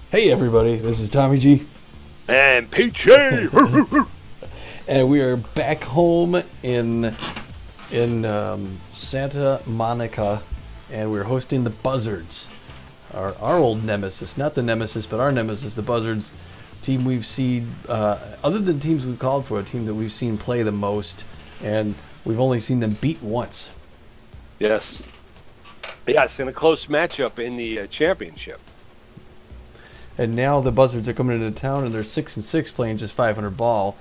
Hey everybody, this is Tommy G. And PJ. And we are back home in Santa Monica, and we're hosting the Buzzards, our old nemesis, not the nemesis, but our nemesis, the Buzzards, team we've seen, other than teams we've called for, a team that we've seen play the most, and we've only seen them beat once. Yes. Yes, in a close matchup in the championship. And now the Buzzards are coming into town, and they're 6-6, playing just 500 ball.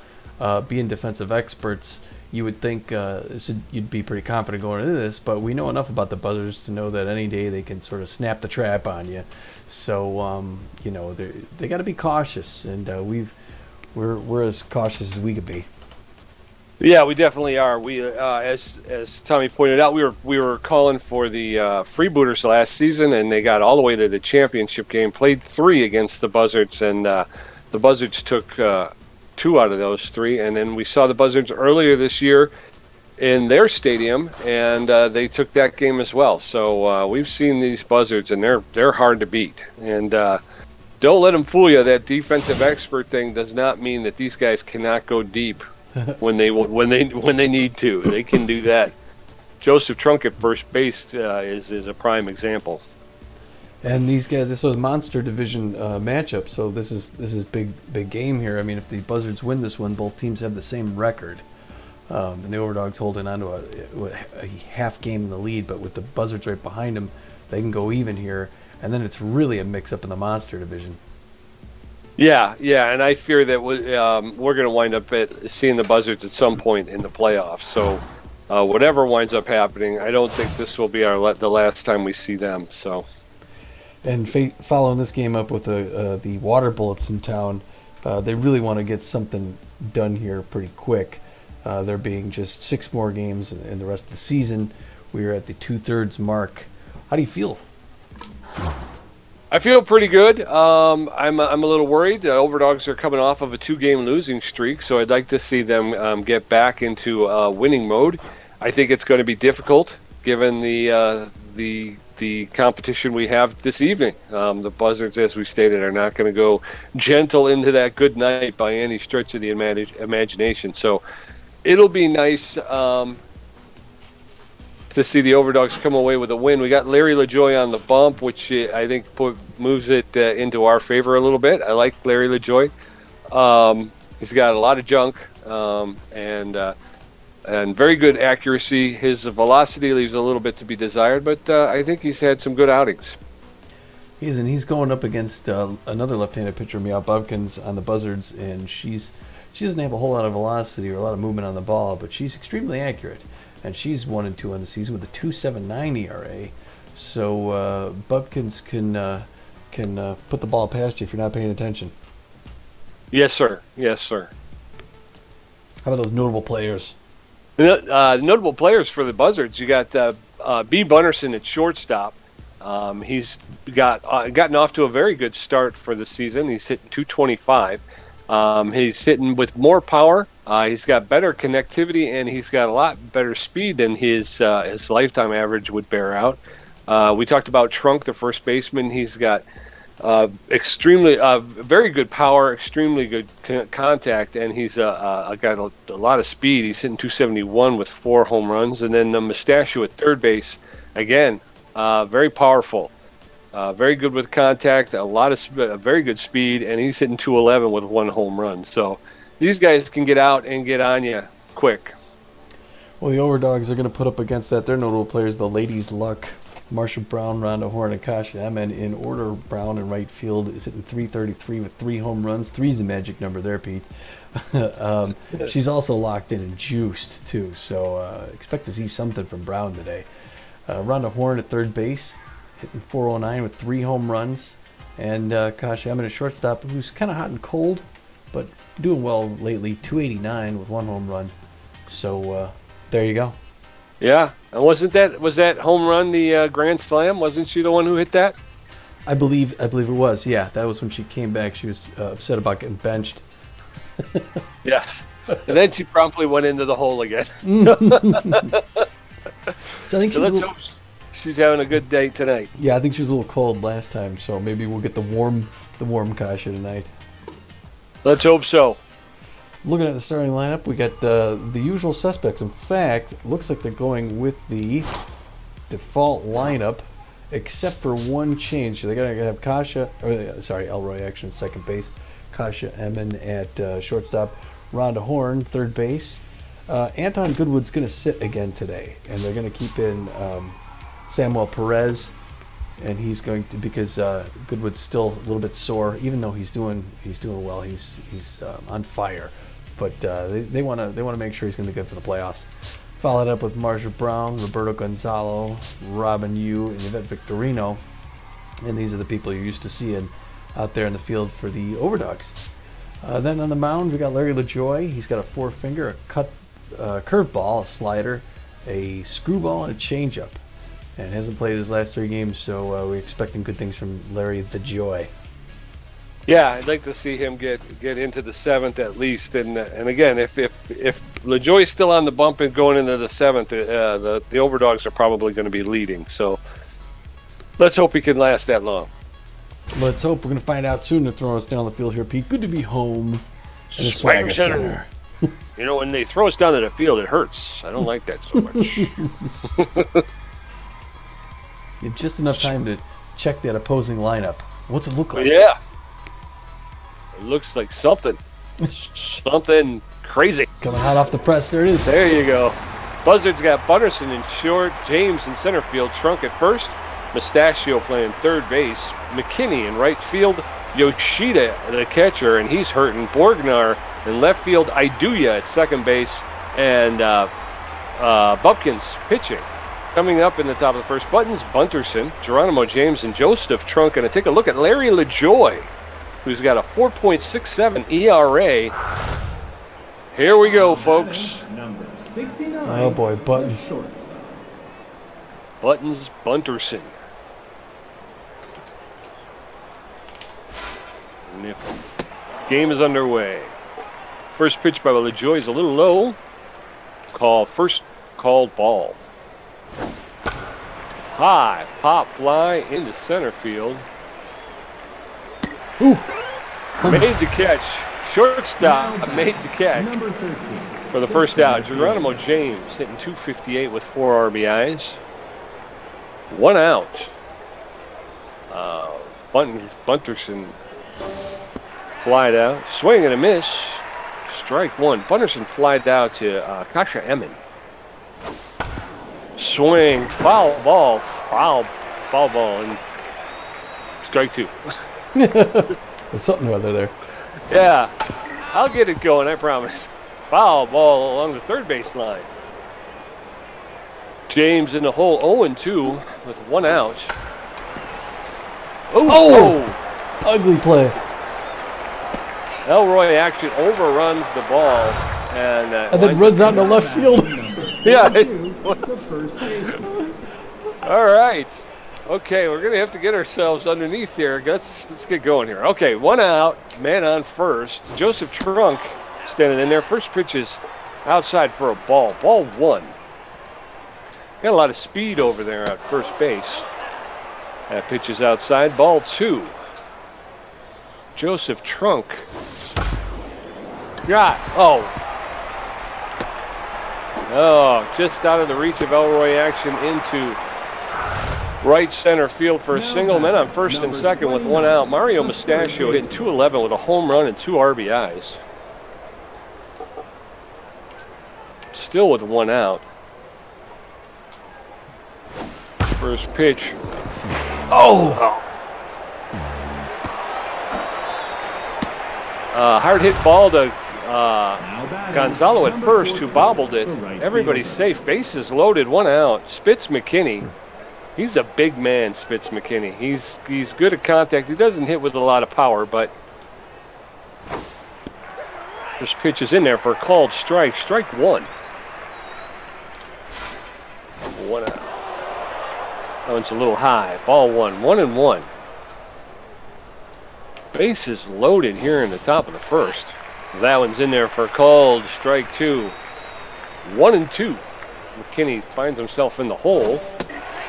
Being defensive experts, you would think you'd be pretty confident going into this, but we know enough about the Buzzards to know that any day they can sort of snap the trap on you. So you know, they got to be cautious, and we're as cautious as we could be. Yeah, we definitely are. We, as Tommy pointed out, we were calling for the Freebooters last season, and they got all the way to the championship game. Played 3 against the Buzzards, and the Buzzards took 2 out of those 3. And then we saw the Buzzards earlier this year in their stadium, and they took that game as well. So we've seen these Buzzards, and they're hard to beat. And don't let them fool you. That defensive expert thing does not mean that these guys cannot go deep. when they need to. They can do that. Joseph Trunk at first base is a prime example. And these guys, this was a monster division matchup, so this is big game here. I mean, if the Buzzards win this one, both teams have the same record, and the Overdogs holding on to a half game in the lead. But with the Buzzards right behind them, they can go even here, and then it's really a mix-up in the monster division. Yeah, and I fear that we're going to wind up seeing the Buzzards at some point in the playoffs. So whatever winds up happening, I don't think this will be the last time we see them. So, and following this game up with the Water Bullets in town, they really want to get something done here pretty quick. There being just 6 more games in the rest of the season. We are at the 2/3 mark. How do you feel? I feel pretty good. I'm a little worried. The Overdogs are coming off of a 2-game losing streak, so I'd like to see them get back into winning mode. I think it's going to be difficult given the competition we have this evening. The Buzzards, as we stated, are not going to go gentle into that good night by any stretch of the imagination. So it'll be nice to see the Overdogs come away with a win. We got Larry LaJoy on the bump, which I think moves it into our favor a little bit. I like Larry LaJoy. He's got a lot of junk and very good accuracy. His velocity leaves a little bit to be desired, but I think he's had some good outings. He's going up against another left-handed pitcher, Meow Bubkins, on the Buzzards, and she doesn't have a whole lot of velocity or a lot of movement on the ball, but she's extremely accurate. And she's 1-2 on the season with a 2.79 ERA. So Bubkins can put the ball past you if you're not paying attention. Yes, sir. Yes, sir. How about those notable players? Notable players for the Buzzards. You got B. Bunnerson at shortstop. He's gotten off to a very good start for the season. He's hitting .225. He's hitting with more power. He's got better connectivity, and he's got a lot better speed than his lifetime average would bear out. We talked about Trunk, the first baseman. He's got very good power, extremely good contact, and he's got a lot of speed. He's hitting .271 with 4 home runs. And then Mustachio at third base, again, very powerful. Very good with contact, very good speed, and he's hitting .211 with 1 home run. So these guys can get out and get on you quick. Well, the Overdogs are going to put up against that. Their notable players, the Ladies' Luck, Marsha Brown, Rhonda Horn, and Kasha Eman. In order, Brown in right field is hitting .333 with 3 home runs. 3's the magic number there, Pete. She's also locked in and juiced, too, so expect to see something from Brown today. Rhonda Horn at third base, hitting .409 with 3 home runs. And Kasha Eman at shortstop, who's kind of hot and cold, but doing well lately, .289 with 1 home run. So there you go. Yeah, and was that home run the grand slam? Wasn't she the one who hit that? I believe it was. Yeah, that was when she came back. She was upset about getting benched. Yes, and then she promptly went into the hole again. So I think She's having a good day tonight. Yeah, I think she was a little cold last time, so maybe we'll get the warm Kasha tonight. Let's hope so. Looking at the starting lineup, we got the usual suspects. In fact, it looks like they're going with the default lineup, except for one change. So they're going to have Kasha, Elroy Action second base, Kasha Emmon at shortstop, Rhonda Horn third base. Anton Goodwood's going to sit again today, and they're going to keep in Samuel Perez, and he's going to, because Goodwood's still a little bit sore, even though he's doing well. He's on fire. But they want to make sure he's going to be good for the playoffs. Followed up with Marsha Brown, Roberto Gonzalo, Robin Yu, and Yvette Victorino. And these are the people you're used to seeing out there in the field for the Overdogs. Then on the mound, we got Larry LaJoy. He's got a four-finger, a cut curveball, a slider, a screwball, and a changeup. And hasn't played his last 3 games, so we're expecting good things from Larry the Joy. Yeah, I'd like to see him get into the 7th at least. And again, if LaJoy's still on the bump and going into the 7th, the Overdogs are probably going to be leading. So let's hope he can last that long. Let's hope. We're going to find out soon. They're throwing us down the field here, Pete. Good to be home in the Swagger Center. You know, when they throw us down to the field, it hurts. I don't like that so much. You have just enough time to check that opposing lineup. What's it look like? Yeah. It looks like something crazy. Coming hot off the press. There it is. There you go. Buzzards got Butterson in short, James in center field, Trunk at first, Mustachio playing third base, McKinney in right field, Yoshida the catcher, and he's hurting. Borgnar in left field, Iduya at second base, and Bupkins pitching. Coming up in the top of the first, Buttons, Bunterson, Geronimo James, and Joseph Trunk. And I take a look at Larry LaJoy, who's got a 4.67 ERA. Here we go, folks. Oh boy, Buttons. Buttons, Bunterson. And the game is underway. First pitch by LaJoy is a little low. First called ball. High pop fly into center field. Ooh. Made the catch. Shortstop made the catch for the first out. Geronimo James hitting .258 with 4 RBIs. 1 out. Bunterson flied out. Swing and a miss. Strike 1. Bunterson flied out to Kasha Emmon. Swing, foul ball, and strike 2. There's something other there. Yeah, I'll get it going, I promise. Foul ball along the third base line. James in the hole, 0-2 with 1 out. Oh! Ugly play. Elroy Action overruns the ball and then runs out in the left field. Yeah. All right. Okay, we're gonna have to get ourselves underneath here. Let's get going here. Okay, 1 out, man on first. Joseph Trunk standing in there. First pitch is outside for a ball. Ball 1. Got a lot of speed over there at first base. That pitch is outside. Ball 2. Joseph Trunk. Just out of the reach of Elroy Action into right center field for a single. Men on first and second with 1 out. Mario Mustachio hitting .211 with a home run and 2 RBIs. Still with 1 out. First pitch. Hard hit ball to Gonzalo at first, who bobbled it. Everybody's safe. Bases loaded. 1 out. Spitz McKinney. He's a big man, Spitz McKinney. He's good at contact. He doesn't hit with a lot of power, but this pitch is in there for a called strike. Strike 1. 1 out. That one's a little high. Ball 1. 1-1. Bases loaded here in the top of the first. That one's in there for a called strike 2. 1-2. McKinney finds himself in the hole.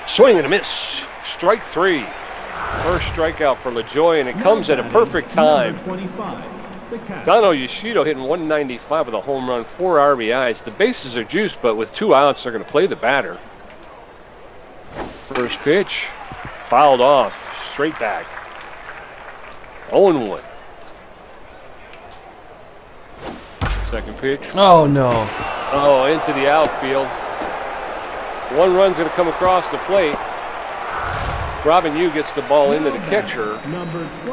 Swing and a miss. Strike 3. First strikeout for LaJoy, and it comes at a perfect time. Dono Yoshido hitting 195 with a home run, 4 RBIs. The bases are juiced, but with 2 outs, they're going to play the batter. First pitch, fouled off, straight back. 0-1. Second pitch. Oh, no. Oh, into the outfield. 1 run's going to come across the plate. Robin Yu gets the ball into the catcher,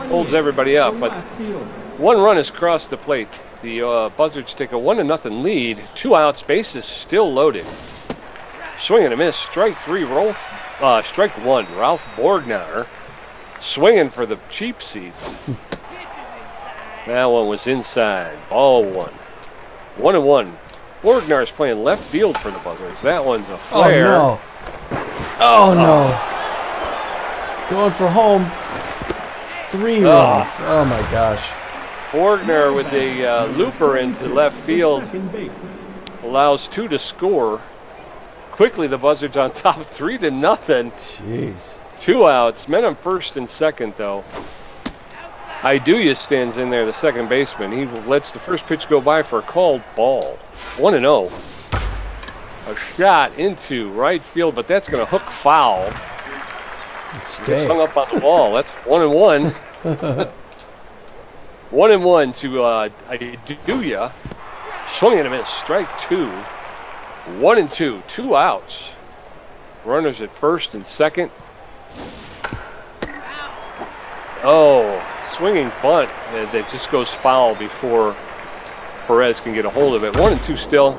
holds everybody up, but 1 run is across the plate. The Buzzards take a 1-0 lead. 2 outs, bases still loaded. Swing and a miss. Strike 3. Strike 1. Ralph Borgnar swinging for the cheap seats. That one was inside. Ball 1. 1-1. Borgnar's playing left field for the Buzzards. That one's a flare. Oh, no. Oh, no. Going for home. 3 runs. Oh, my gosh. Borgnar with a looper into left field allows 2 to score. Quickly, the Buzzards on top 3-0. Jeez. 2 outs. Men on first and second, though. Iduya stands in there, the second baseman. He lets the first pitch go by for a called ball. 1-0. A shot into right field, but that's going to hook foul. Stay. Hung up on the wall. That's 1-1. 1-1 to Iduya. Swing and a miss. Strike 2. 1-2. 2 outs. Runners at first and second. Oh, swinging bunt that just goes foul before Perez can get a hold of it. 1-2 still.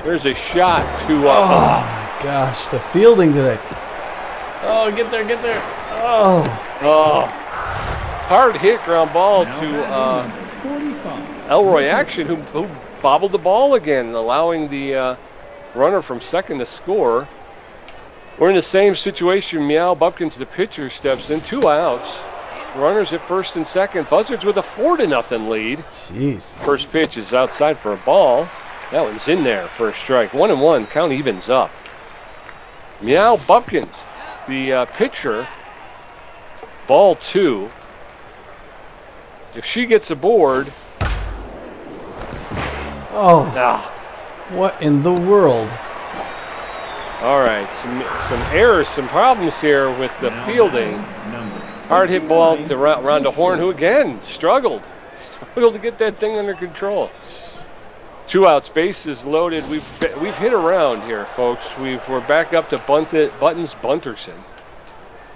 There's a shot to. Oh my gosh, the fielding today. Oh, get there, get there. Oh. Oh. Hard hit ground ball to Elroy Action, who bobbled the ball again, allowing the runner from second to score. We're in the same situation. Meow Bumpkins, the pitcher, steps in. 2 outs. Runners at first and second. Buzzards with a 4-0 lead. Jeez. First pitch is outside for a ball. That one's in there for a strike. 1-1. Count evens up. Meow Bumpkins, the pitcher. Ball 2. If she gets aboard. Oh. Ah. What in the world? All right. Some errors, some problems here with the fielding. Hard hit ball to Rhonda Horn, who again struggled to get that thing under control. 2 outs, bases loaded. We've hit around here, folks. We're back up to Buttons Bunterson.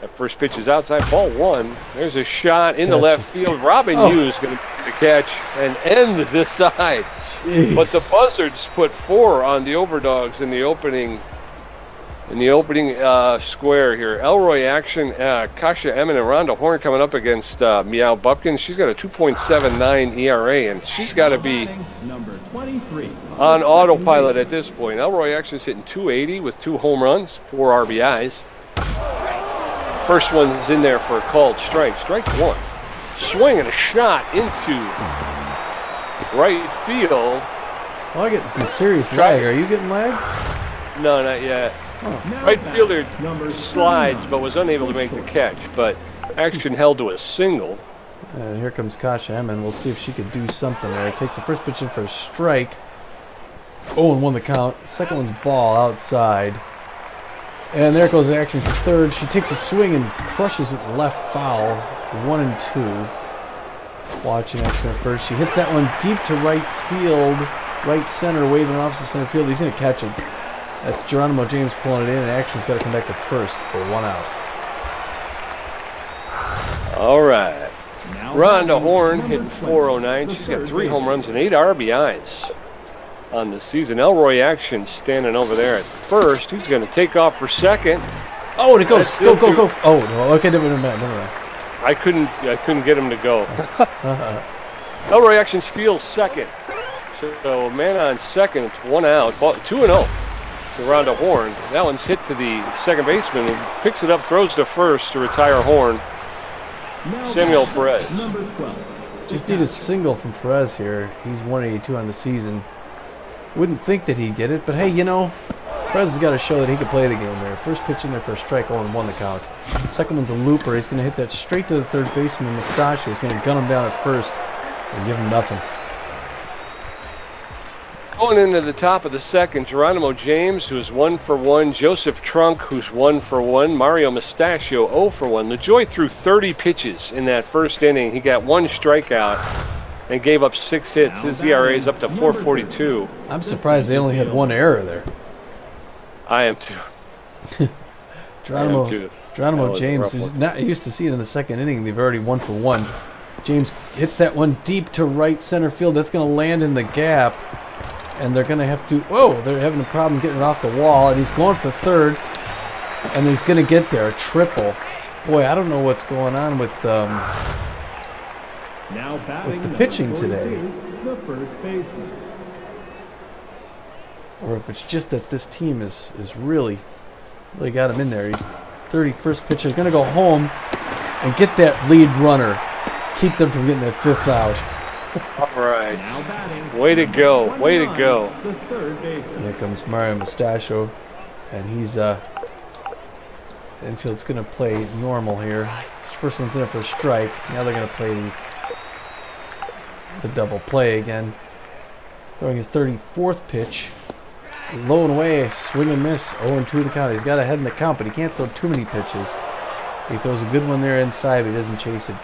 That first pitch is outside. Ball 1. There's a shot in the left field. Robin Yu is going to make the catch and end this side. Jeez. But the Buzzards put 4 on the Overdogs in the opening. Square here. Elroy Action, Kasha Emmett, and Rhonda Horn coming up against Meow Bumpkin. She's got a 2.79 ERA, and she's got to be on autopilot at this point. Elroy Action's hitting 280 with 2 home runs, 4 RBIs. First one's in there for a called strike. Strike 1. Swing and a shot into right field. Oh, I get some serious lag. Are you getting lag? No, not yet. Oh. Right fielder slides, but was unable to make the catch. But Action held to a single. And here comes Kasha Emmon. We'll see if she could do something there. Takes the first pitch in for a strike. 0-1 the count. Second one's ball outside. And there goes Action for third. She takes a swing and crushes it left foul. It's 1-2. Watching Action at first. She hits that one deep to right field. Right center, waving off to center field. He's going to catch it. That's Geronimo James pulling it in, and Action's got to come back to first for 1 out. All right. Rhonda Horn hitting 409. She's got 3 home runs and 8 RBIs on the season. Elroy Action standing over there at first. He's going to take off for second. Oh, and it goes. Go. Oh, no. Okay, never mind. I couldn't get him to go. Elroy Action steals second. So man on second, it's 1 out. 2-0. To Rhonda Horn. That one's hit to the second baseman, who picks it up, throws to first to retire Horn. Samuel Perez. Just need a single from Perez here. He's 182 on the season. Wouldn't think that he'd get it, but hey, you know, Perez has got to show that he can play the game there. First pitch in there for a strike, 0-1 the count. Second one's a looper. He's going to hit that straight to the third baseman, Mustachio. He's going to gun him down at first and give him nothing. Going into the top of the second, Geronimo James, who's 1 for 1. Joseph Trunk, who's 1 for 1. Mario Mustachio, 0 for 1. LaJoy threw 30 pitches in that first inning. He got 1 strikeout and gave up 6 hits. His ERA is up to 4.42. I'm surprised they only had 1 error there. I am too. Geronimo James is not used to see it in the second inning. They've already 1 for 1. James hits that one deep to right center field. That's going to land in the gap. And they're going to have to... Whoa, they're having a problem getting it off the wall. And he's going for third. And he's going to get there. A triple. Boy, I don't know what's going on with the pitching today. Or if it's just that this team is really got him in there. He's 31st pitcher. He's going to go home and get that lead runner. Keep them from getting that 5th out. All right. Way to go. Way to go. Here comes Mario Mustachio. And he's, infield's going to play normal here. His first one's in there for a strike. Now they're going to play the double play again. Throwing his 34th pitch. Low and away, swing and miss. 0-2 the count. He's got ahead in the count, but he can't throw too many pitches. He throws a good one there inside, but he doesn't chase it.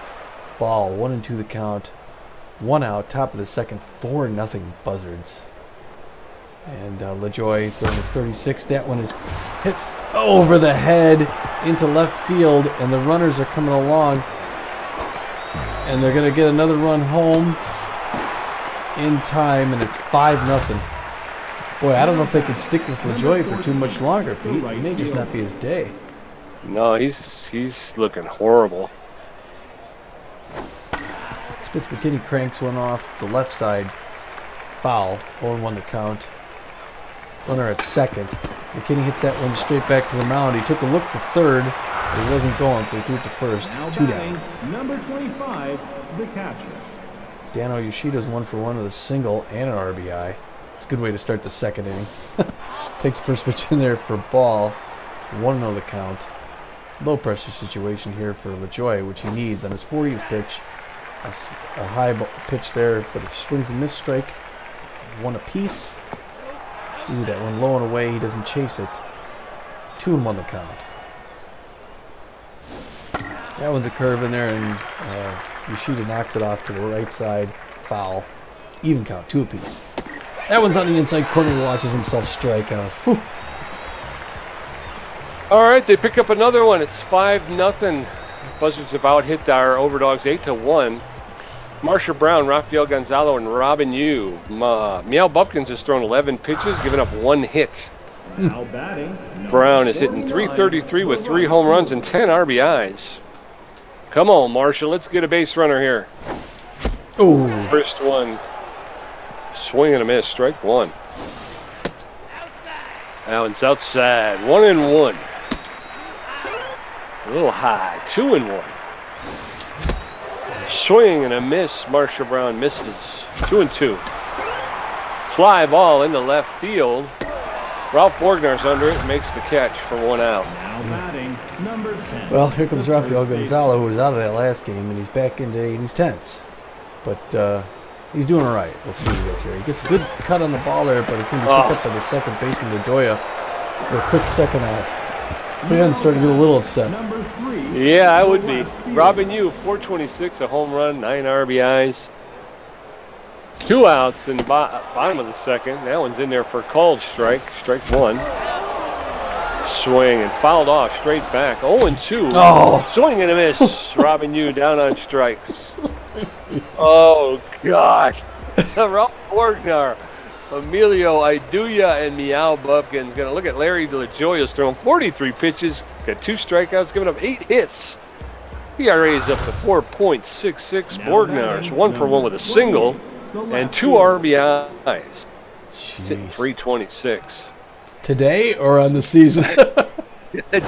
Ball, 1-2 the count. 1 out, top of the second, 4-0 Buzzards. And LaJoy throwing his 36th. That one is hit over the head into left field, and the runners are coming along. And they're going to get another run home in time, and it's 5-0. Boy, I don't know if they can stick with LaJoy for too much longer. He may just not be his day. No, he's looking horrible. Spitz McKinney cranks one off the left side. Foul. 0-1 the count. Runner at second. McKinney hits that one straight back to the mound. He took a look for third, but he wasn't going, so he threw it to first. 2 down. Number 25, the catcher. Dano Yoshida's 1 for 1 with a single and an RBI. It's a good way to start the second inning. Takes first pitch in there for a ball. 1-0 the count. Low pressure situation here for LaJoy, which he needs on his 40th pitch. A high pitch there, but it swings and miss strike. 1 apiece. Ooh, that one low and away. He doesn't chase it. 2-1 the count. That one's a curve in there, and Yoshida knocks it off to the right side. Foul. Even count, 2 apiece. That one's on the inside corner. He watches himself strike out. Whew. All right, they pick up another one. It's 5-0. Buzzards have out-hit our Overdogs 8-1. Marsha Brown, Rafael Gonzalo, and Robin Yu. Meow Bupkins has thrown 11 pitches, giving up 1 hit. Now batting, Brown is hitting .333 with 3 home runs and 10 RBIs. Come on, Marsha, let's get a base runner here. Ooh. First one, swing and a miss, strike 1. That one's outside, 1-1. A little high, 2-1. Swing and a miss. Marsha Brown misses. 2-2. Fly ball into left field. Ralph Borgnar's under it, makes the catch for 1 out. now batting, number 10. Well, here comes Rafael Gonzalo, who was out of that last game, and he's back into 80s tenths. But he's doing all right. We'll see what he gets here. He gets a good cut on the ball there, but it's going to be picked up by the second baseman, Bedoya, for a quick second out. Fans starting to get a little upset. Number 3. Yeah, I would be. Robin Yu, 426, a home run, 9 RBIs. 2 outs in the bottom of the second. That one's in there for a called strike. Strike 1. Swing and fouled off straight back. 0-2. Oh. Swing and a miss. Robin Yu down on strikes. Oh, God. Ralph Borgnar, Emilio Iduya, and Meow Bupkins. Going to look at Larry LaJoy, who's thrown 43 pitches, got 2 strikeouts, giving up 8 hits. ERA is up to 4.66. Borgnar's 1 for 1 with a single and 2 RBIs. Sitting 326. Today or on the season?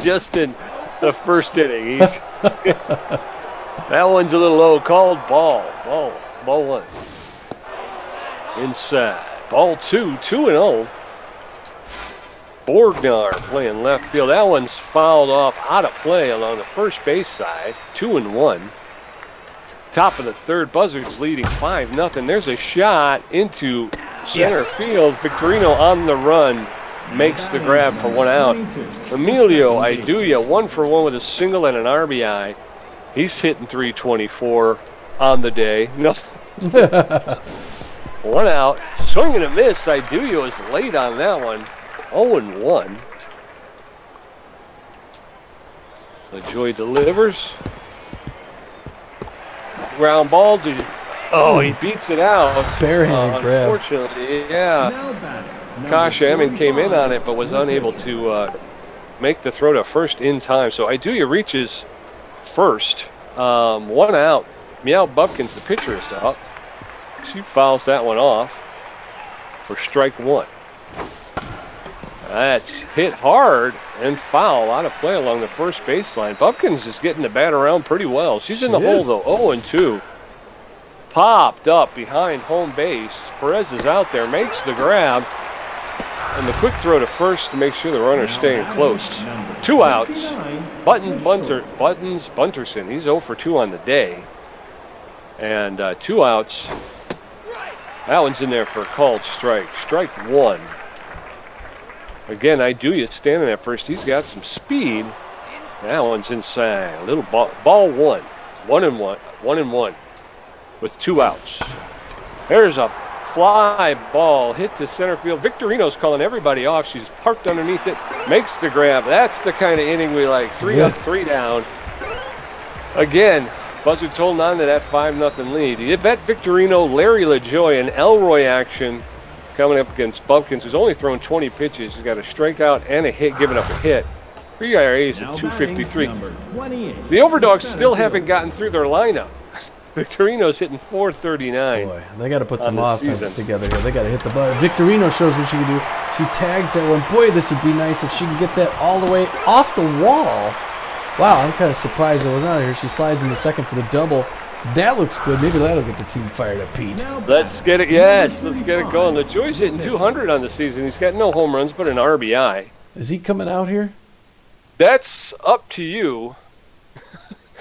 Just in the first inning. He's that one's a little low. Called ball 1. Inside. Ball 2, 2-0. Borgnar playing left field. That one's fouled off out of play along the first base side. 2-1. Top of the third, Buzzards leading 5-0. There's a shot into center field. Victorino on the run makes the grab for 1 out. Emilio Iduya 1 for 1 with a single and an RBI. He's hitting 324 on the day. No. 1 out. Swing and a miss. Iduya is late on that one. 0-1. LaJoy delivers. Ground ball. He beats it out. Barehanded grab. Unfortunately, yeah. Kasha Emmon came in on it, but was unable to make the throw to first in time. So Iduya reaches first. 1 out. Meow Bubkins, the pitcher, is up. She fouls that one off for strike 1. That's hit hard and foul. Out of play along the first baseline. Bubkins is getting the bat around pretty well. She's in the hole, though. 0-2. Popped up behind home base. Perez is out there, makes the grab. And the quick throw to first to make sure the runner's staying close. 2 outs. Buttons Bunterson. He's 0 for 2 on the day. And 2 outs. That one's in there for a called strike. Strike 1. Again, Iduya standing at first. He's got some speed. That one's inside. A little ball 1. 1-1. 1-1 with 2 outs. There's a fly ball hit to center field. Victorino's calling everybody off. She's parked underneath it. Makes the grab. That's the kind of inning we like. 3 up, 3 down. Again, Buzzards holding on to that 5-0 lead. Yvette Victorino, Larry LaJoy, and Elroy action coming up against Bubkins, who's only thrown 20 pitches. He's got a strikeout and a hit, giving up a hit. ERA's at 253. The Overdogs still haven't gotten through their lineup. Victorino's hitting 439. Boy, they got to put some offense together here. They got to hit the button. Victorino shows what she can do. She tags that one. Boy, this would be nice if she could get that all the way off the wall. Wow, I'm kind of surprised it wasn't out of here. She slides into second for the double. That looks good. Maybe that'll get the team fired up, Pete. Let's get it. Yes, let's get it going. LaJoy's hitting 200 on the season. He's got no home runs, but an RBI. Is he coming out here? That's up to you.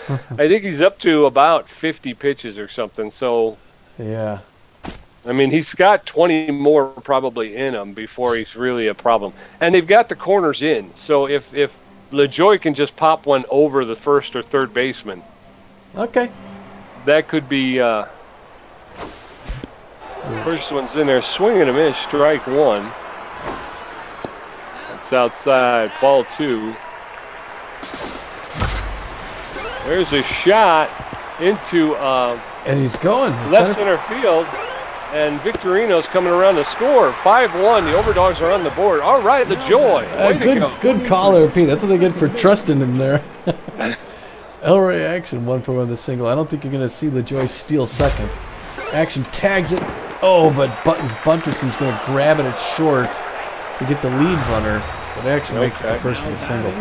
I think he's up to about 50 pitches or something. So, yeah. I mean, he's got 20 more probably in him before he's really a problem. And they've got the corners in. So if LaJoy can just pop one over the first or third baseman. Okay. That could be first one's in there, swing and a miss, strike 1. That's outside, ball 2. There's a shot into and he's going left center field, and Victorino's coming around to score. 5-1, the Overdogs are on the board. All right, LaJoy. Good call there, Pete. That's what they get for trusting him there. Elroy action, 1 for 1 the single. I don't think you're going to see LaJoy steal second. Action tags it. Oh, but Bunterson's going to grab it at short to get the lead runner. But action makes it the first for the single.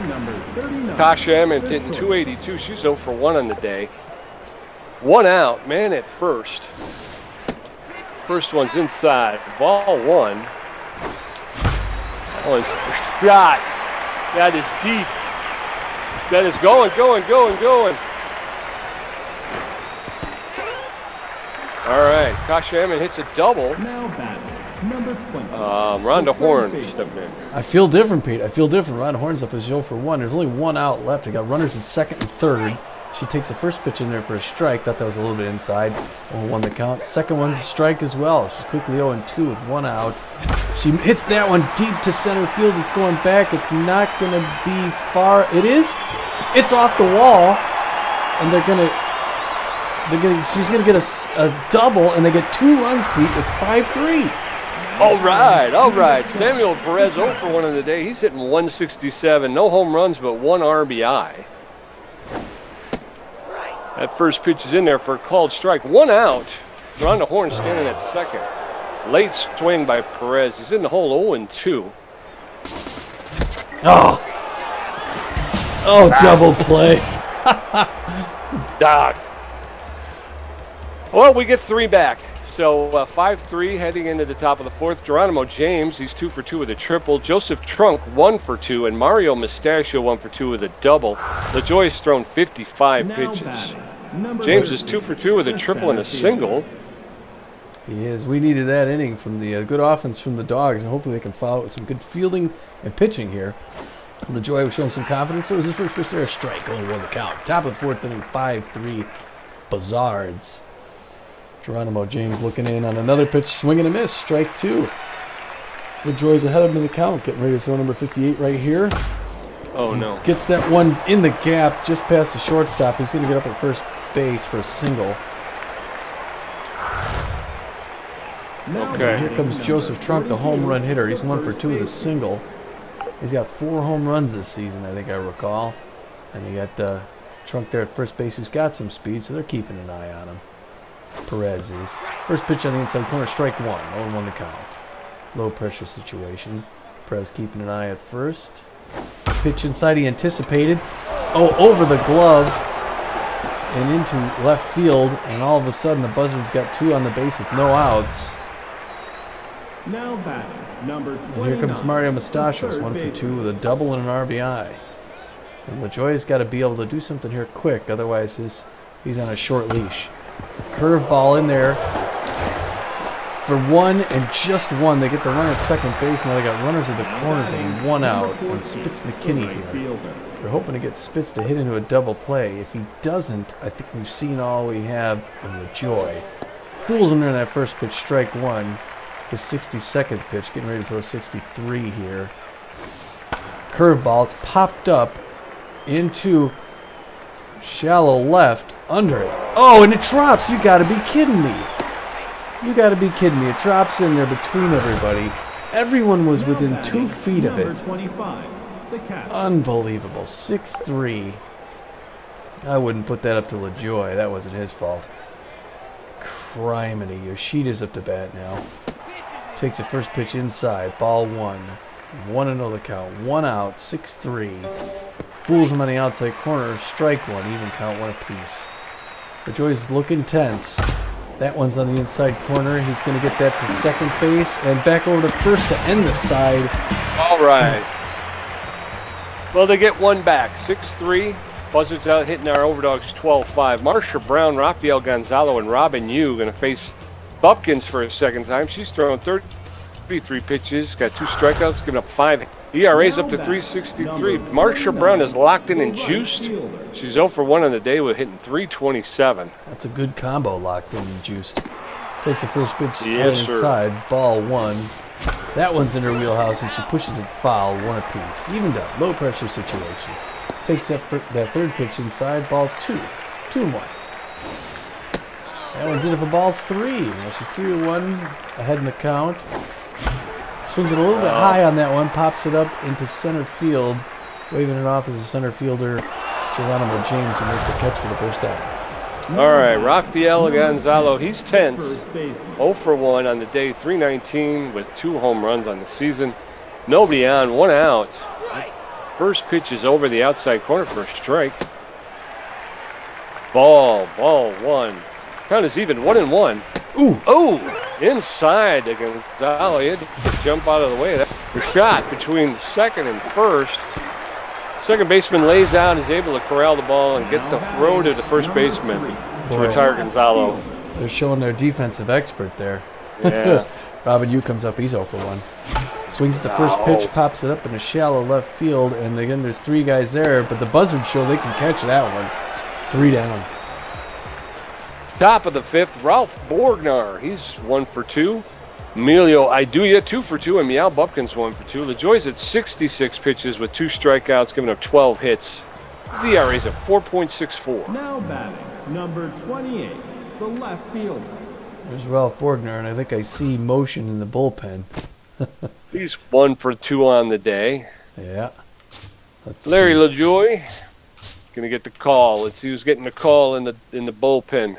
Kasha Emmons hitting 282. She's 0 for 1 on the day. 1 out, man at first. First one's inside. Ball 1. That one's a shot. That is deep. That is going. All right, Kasha Emmons hits a double. Now batting, number 20. Rhonda Horn stepped in. I feel different, Pete. I feel different. Rhonda Horn's up as 0 for 1. There's only 1 out left. I got runners in second and third. She takes the first pitch in there for a strike. Thought that was a little bit inside. 0-1 the count. Second one's a strike as well. She's quickly 0-2 with 1 out. She hits that one deep to center field. It's going back. It's not going to be far. It is. It's off the wall, and she's gonna get a double, and they get 2 runs, Pete. It's 5-3. All right. Samuel Perez 0 for 1 of the day. He's hitting 167. No home runs, but 1 RBI. That first pitch is in there for a called strike. 1 out. Rhonda Horn standing at second. Late swing by Perez. He's in the hole 0-2. Oh, double play. Doc. Well, we get 3 back. So 5-3 heading into the top of the fourth. Geronimo James, he's 2 for 2 with a triple. Joseph Trunk, 1 for 2. And Mario Mustachio, 1 for 2 with a double. LaJoy has thrown 55 pitches. James is 2 for 2 with a triple and a single. He is. We needed that inning from the good offense from the Dogs, and hopefully they can follow it with some good fielding and pitching here. LaJoy was showing some confidence. So it was his first pitch there, a strike, only won the count. Top of the fourth inning, 5-3, Buzzards. Geronimo James looking in on another pitch, swing and a miss, strike 2. LaJoy's ahead of him in the count, getting ready to throw number 58 right here. Oh, no. Gets that one in the gap, just past the shortstop. He's going to get up at first base for a single. Okay. Here comes Joseph Trunk, the home run hitter. He's 1 for 2 with a single. He's got 4 home runs this season, I think I recall. And you got Trunk there at first base, who's got some speed, so they're keeping an eye on him. Perez is. First pitch on the inside corner, strike 1. 0-1 the count. Low pressure situation. Perez keeping an eye at first. Pitch inside, he anticipated. Oh, over the glove and into left field. And all of a sudden, the Buzzards got 2 on the base with no outs. Now batting, number 29. And here comes Mario Mustachios, 1 for 2 with a double and an RBI. And LaJoy's got to be able to do something here quick, otherwise he's on a short leash. Curveball in there for 1 and just 1. They get the run at second base. Now they got runners at the corners and 1 out. And Spitz McKinney here. They're hoping to get Spitz to hit into a double play. If he doesn't, I think we've seen all we have of LaJoy. Fools him in that first pitch, strike 1. His 62nd pitch, getting ready to throw 63 here. Curveball, it's popped up into shallow left, under it. Oh, and it drops. You got to be kidding me. You got to be kidding me. It drops in there between everybody. Everyone was within 2 feet of it. Unbelievable. 6-3. I wouldn't put that up to LaJoy. That wasn't his fault. Criminy. Yoshida's up to bat now. Takes the first pitch inside. Ball 1. 1-0 the count. 1 out. 6-3. Fools him on the outside corner. Strike 1. Even count 1 apiece. LaJoy's looking tense. That one's on the inside corner. He's going to get that to second base and back over to first to end the side. All right. Well, they get 1 back. 6-3. Buzzards out hitting our Overdogs 12-5. Marsha Brown, Rafael Gonzalo, and Robin Yu going to face Bupkins for a second time. She's thrown 33 pitches, got 2 strikeouts, giving up 5. ERA's up to 363. Marsha Brown is locked in and juiced. She's 0 for 1 on the day with hitting 327. That's a good combo, locked in and juiced. Takes the first pitch Sir. Ball 1. That one's in her wheelhouse, and she pushes it foul, 1 apiece. Evened up, low pressure situation. Takes that third pitch inside, ball 2. 2-1. That one's in it for ball 3. Now she's 3-1 ahead in the count. Swings it a little bit high on that one, pops it up into center field. Waving it off as a center fielder, Geronimo James, who makes a catch for the first out. All right, Rafael Gonzalo, he's tense. 0 for 1 on the day, 319 with 2 home runs on the season. Nobody on, 1 out. First pitch is over the outside corner for a strike. Ball 1. Count is even, 1-1. Ooh! Oh, inside to Gonzalo. He had to jump out of the way. That's a shot between second and first. Second baseman lays out, is able to corral the ball and get the throw to the first baseman to retire Gonzalo. They're showing their defensive expert there. Yeah. Robin Yu comes up, he's 0 for 1. Swings at the first pitch, pops it up in a shallow left field, and again there's 3 guys there, but the Buzzards show they can catch that one. 3 down. Top of the 5th, Ralph Borgnar. He's 1 for 2. Emilio Iduya, 2 for 2, and Meow Bupkins 1 for 2. LaJoy's at 66 pitches with 2 strikeouts, giving up 12 hits. His ERA's at 4.64. Now batting, number 28, the left fielder. There's Ralph Borgnar, and I think I see motion in the bullpen. He's 1 for 2 on the day. Yeah. Let's Larry see. LaJoy gonna get the call. Let's see who's getting the call in the bullpen.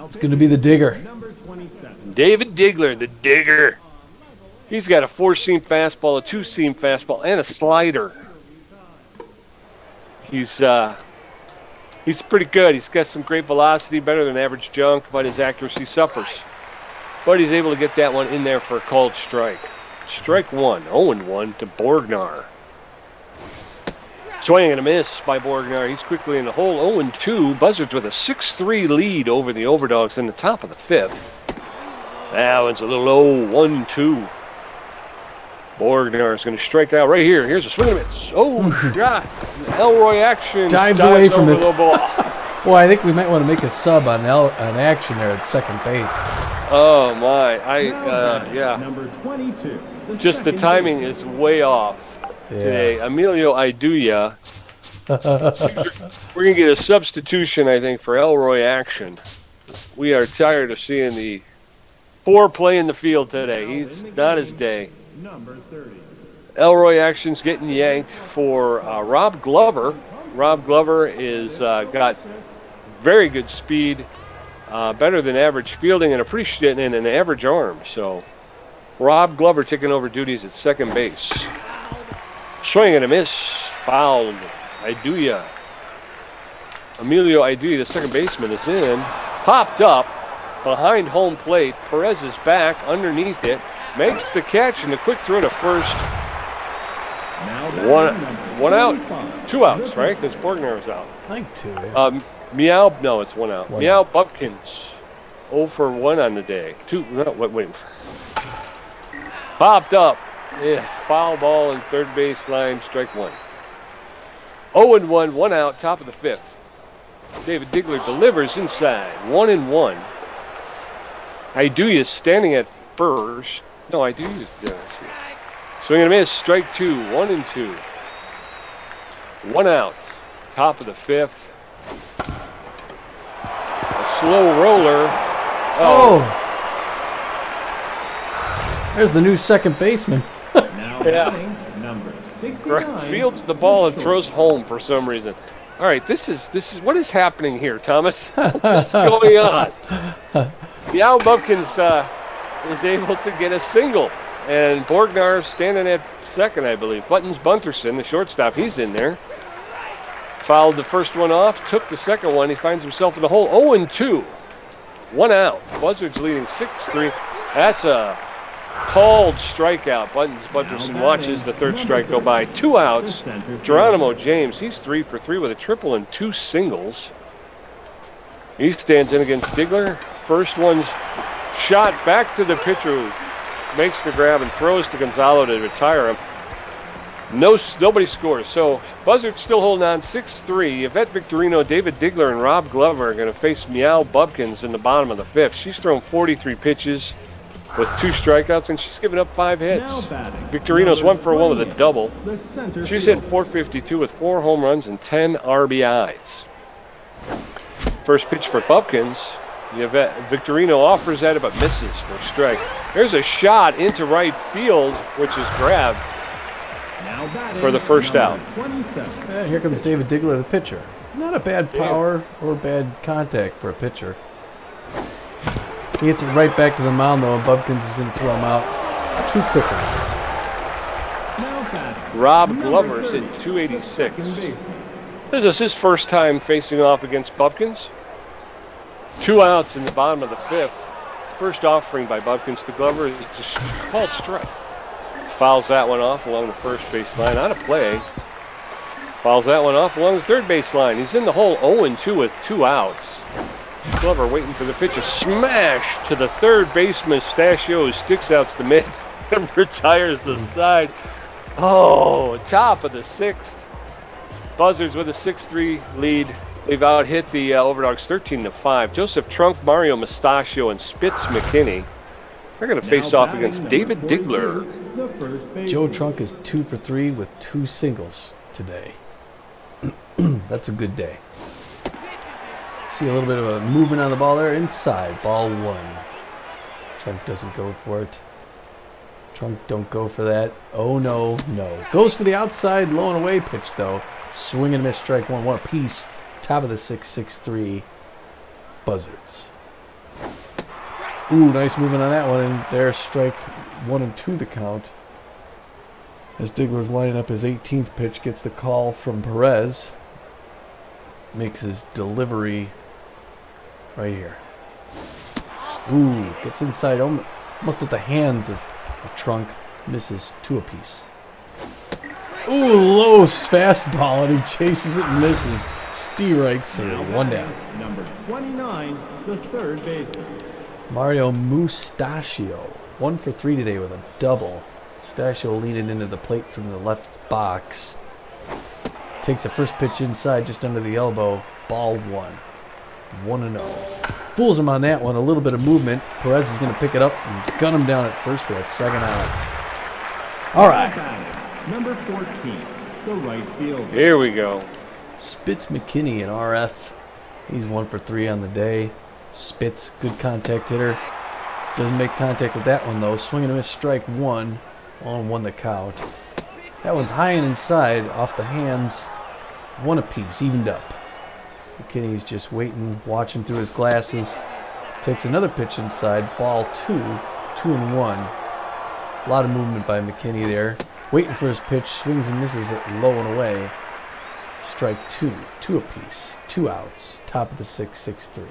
It's going to be the digger. Number 27. David Digler, the digger. He's got a 4-seam fastball, a 2-seam fastball, and a slider. He's He's pretty good. He's got some great velocity, better than average junk, but his accuracy suffers. But he's able to get that one in there for a called strike. Strike one, 0-1 to Borgnar. Swing and a miss by Borgnar. He's quickly in the hole, 0-2. Buzzards with a 6-3 lead over the Overdogs in the top of the fifth. That one's a little low, 1-2. Borgnar is going to strike out right here. Here's a swing and a miss. Oh, God. Elroy Action dives away from it. the ball. Well, I think we might want to make a sub on Action there at second base. Oh, my. Yeah. Number 22. Just the timing is way off today. Emilio Iduya. We're going to get a substitution, I think, for Elroy Action. We are tired of seeing the poor play in the field today. It's not his day. Number 30. Elroy Action's getting yanked for Rob Glover. Rob Glover is got very good speed, better than average fielding, and and an average arm. So Rob Glover taking over duties at second base. Swing and a miss. Fouled. Iduya. Emilio Iduya, the second baseman, is in. Popped up behind home plate. Perez is back underneath it. Makes the catch and a quick throw to first. One out. 2 outs, right? Because Borgnar was out. I think 2. Yeah. Meow. No, it's 1 out. Meow Bubkins. 0 for 1 on the day. 2. No, wait. Popped up. Yeah, foul ball in third base line. Strike 1. 0-1. 1 out. Top of the fifth. David Diggler delivers inside. 1-1. Iduya standing at first. No, Iduya's there. Swing and a miss. Strike 2. 1-2. 1 out. Top of the fifth. A slow roller. Oh! There's the new second baseman. Number 69. Fields the ball and throws home for some reason. All right, this is what is happening here, Thomas? What's going on? Meow Bubkins is able to get a single, and Borgnar standing at second, I believe. Buttons Bunterson, the shortstop, he's in there. Fouled the first one off, took the second one. He finds himself in the hole. 0-2. 1 out. Buzzards leading 6-3. That's a called strikeout. Buttons Bunterson watches the third strike go by. 2 outs. Geronimo James, he's 3 for 3 with a triple and 2 singles. He stands in against Diggler. First one's shot back to the pitcher who makes the grab and throws to Gonzalo to retire him. Nobody scores. So Buzzards still holding on 6-3. Yvette Victorino, David Diggler, and Rob Glover are going to face Meow Bubkins in the bottom of the fifth. She's thrown 43 pitches with 2 strikeouts, and she's given up 5 hits. Victorino's 1 for 1 with a double. She's hit .452 with 4 home runs and 10 RBIs. First pitch for Bubkins. Victorino offers at it but misses for a strike. There's a shot into right field, which is grabbed for the first out. And here comes David Diggler, the pitcher. Not a bad power or bad contact for a pitcher. He hits it right back to the mound, though, and Bubkins is going to throw him out. 2 quick ones. Rob Glover's hit .286. This is his first time facing off against Bubkins. 2 outs in the bottom of the fifth. First offering by Bubkins to Glover is just called strike. Fouls that one off along the first base line. Out of play. Fouls that one off along the third base line. He's in the hole 0-2 with 2 outs. Glover waiting for the pitch. A smash to the third baseman. Mustachio sticks out to mid and retires the side. Oh, top of the sixth. Buzzards with a 6-3 lead. They've out-hit the Overdogs 13-5. Joseph Trunk, Mario Mustachio, and Spitz McKinney. They're going to face off against David Diggler. Joe Trunk is 2 for 3 with 2 singles today. That's a good day. See a little bit of a movement on the ball there. Inside, ball 1. Trunk doesn't go for it. Trunk don't go for that. Oh, no. Goes for the outside, low and away pitch, though. Swing and miss, strike 1. 1 apiece. Top of the 6-6-3 Buzzards. Ooh, nice movement on that one. And there's strike 1 and 2 the count. As Diggler's lining up his 18th pitch, gets the call from Perez. makes his delivery right here. Ooh, gets inside almost at the hands of Trunk. Misses 2 apiece. Ooh, low fastball, and he chases it and misses. Strike 3, 1 down. Number 29, the third baseman. Mario Mustachio, 1 for 3 today with a double. Mustachio leaning into the plate from the left box. Takes the first pitch inside just under the elbow. Ball 1. 1-0. Fools him on that one. A little bit of movement. Perez is going to pick it up and gun him down at first for that second out. All right. Number 14, the right fielder. Here we go. Spitz McKinney in RF. He's 1 for 3 on the day. Spitz, good contact hitter. Doesn't make contact with that one though. Swing and a miss, strike 1. 1-1 the count. That one's high and inside, off the hands. 1 apiece, evened up. McKinney's just waiting, watching through his glasses. Takes another pitch inside. Ball 2. 2-1. A lot of movement by McKinney there. Waiting for his pitch. Swings and misses it low and away. Strike 2. 2 apiece. 2 outs. Top of the 6. 6-3.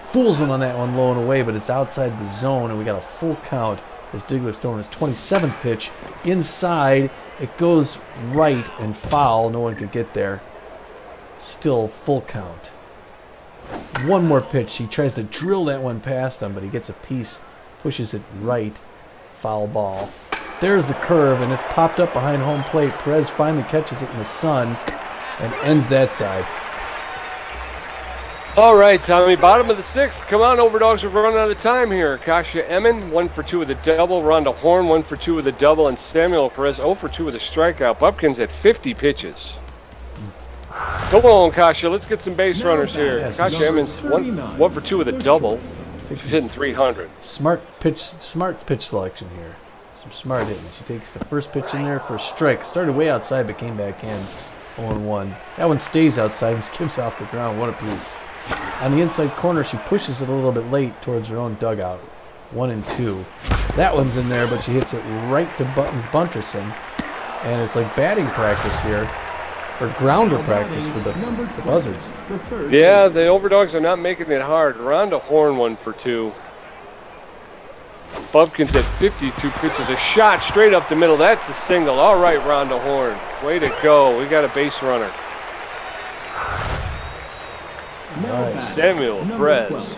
Fools him on that one low and away, but it's outside the zone, and we got a full count as Digler's throwing his 27th pitch. Inside. It goes right and foul. No one could get there. Still full count. One more pitch. He tries to drill that one past him, but he gets a piece. Pushes it right. Foul ball. There's the curve, and it's popped up behind home plate. Perez finally catches it in the sun and ends that side. All right, Tommy, bottom of the 6th. Come on, Overdogs, we're running out of time here. Kasha Emmon, 1 for 2 with a double. Rhonda Horn, 1 for 2 with a double. And Samuel Perez, 0 for 2 with a strikeout. Bupkins at 50 pitches. Come on, Kasha. Let's get some base runners here. Yeah, Kasha Emmons, 1 for 2 with a double. She's hitting 300. Smart pitch selection here. Some smart hitting. She takes the first pitch in there for a strike. Started way outside, but came back in. 0-1. That one stays outside and skips off the ground. 1 apiece. On the inside corner, she pushes it a little bit late towards her own dugout. 1-2. That one's in there, but she hits it right to Buttons Bunterson. And it's like batting practice here. Or grounder practice for the Buzzards. Yeah, the Overdogs are not making it hard. Rhonda Horn, 1 for 2. Bubkins at 52 pitches. A shot straight up the middle. That's a single. All right, Rhonda Horn. Way to go. We got a base runner. Right. Samuel Perez.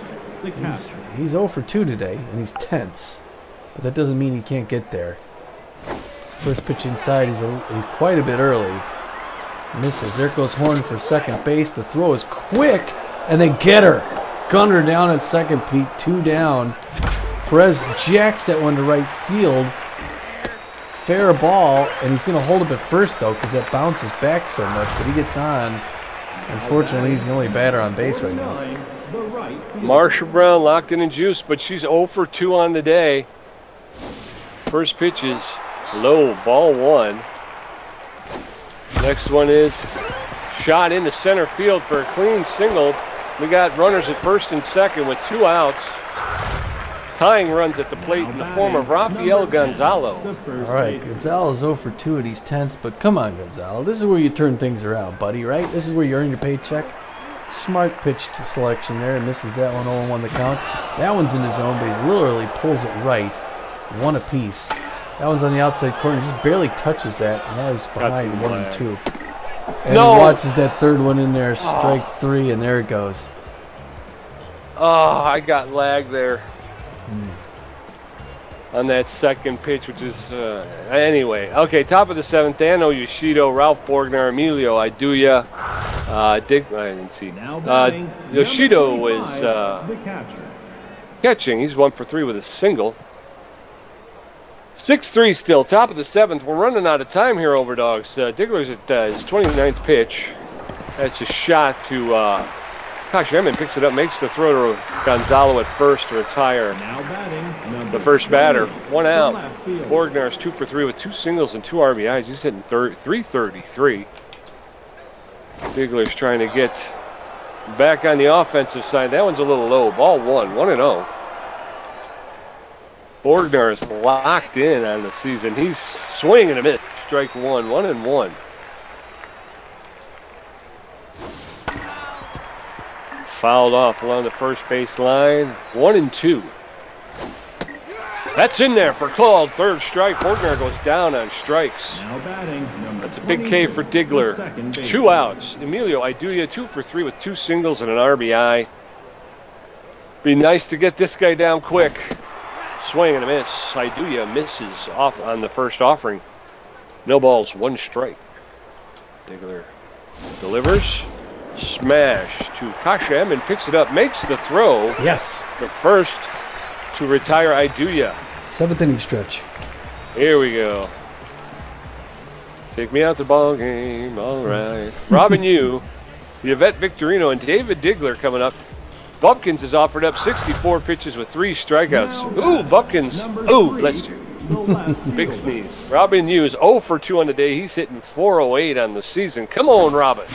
He's 0 for 2 today, and he's tense. But that doesn't mean he can't get there. First pitch inside, he's quite a bit early. Misses. There goes Horn for second base. The throw is quick, and they get her. Gun her down at second, Pete. 2 down. Perez jacks that one to right field. Fair ball, and he's going to hold up at first, though, because that bounces back so much. But he gets on. Unfortunately, he's the only batter on base right now. Marsha Brown locked in juice, but she's 0 for 2 on the day. First pitch is low, ball 1. Next one is shot into center field for a clean single. We got runners at first and second with 2 outs. Tying runs at the plate in the form of Rafael Gonzalo. All right, Gonzalo's 0 for 2 and he's tense, but come on, Gonzalo. This is where you turn things around, buddy, right? This is where you earn your paycheck. Smart pitch to selection there. Misses that one, 0-1 the count. That one's in his zone, but he's literally pulls it right. 1 apiece. That one's on the outside corner. Just barely touches that, and that is behind 1-2. And he watches that third one in there, strike 3, and there it goes. Oh, I got lagged there. On that second pitch, which is anyway. Okay, top of the 7th. Dano Yoshido, Ralph Borgner, Emilio Iduya, I didn't see. Yoshido was catching. He's 1 for 3 with a single. 6-3 still. Top of the 7th. We're running out of time here, Overdogs. Diggler's at his 29th pitch. That's a shot to. Gosh, Emmon picks it up, makes the throw to Gonzalo at first to retire the first batter. 1 out. Borgnar's 2 for 3 with 2 singles and 2 RBIs. He's hitting 333. Diggler's trying to get back on the offensive side. That one's a little low. Ball 1, 1-0. Borgnar is locked in on the season. He's swinging a miss. Strike 1, 1-1. fouled off along the first base line. 1-2. That's in there for called third strike. Borgner goes down on strikes. Now batting, That's a big K for Diggler. 2 outs. Emilio Iduya 2 for 3 with 2 singles and an RBI. Be nice to get this guy down quick. Swing and a miss. Iduya misses off on the first offering. No balls, 1 strike. Diggler delivers. Smash to Kasha and picks it up. Makes the throw. Yes. The first to retire Iduya. 7th inning stretch. Here we go. Take me out the ball game. All right. Robin Yu, Yvette Victorino, and David Diggler coming up. Bubkins has offered up 64 pitches with 3 strikeouts. Ooh, Bubkins. Ooh, bless you. Big sneeze. Robin Yu is 0 for 2 on the day. He's hitting 408 on the season. Come on, Robin.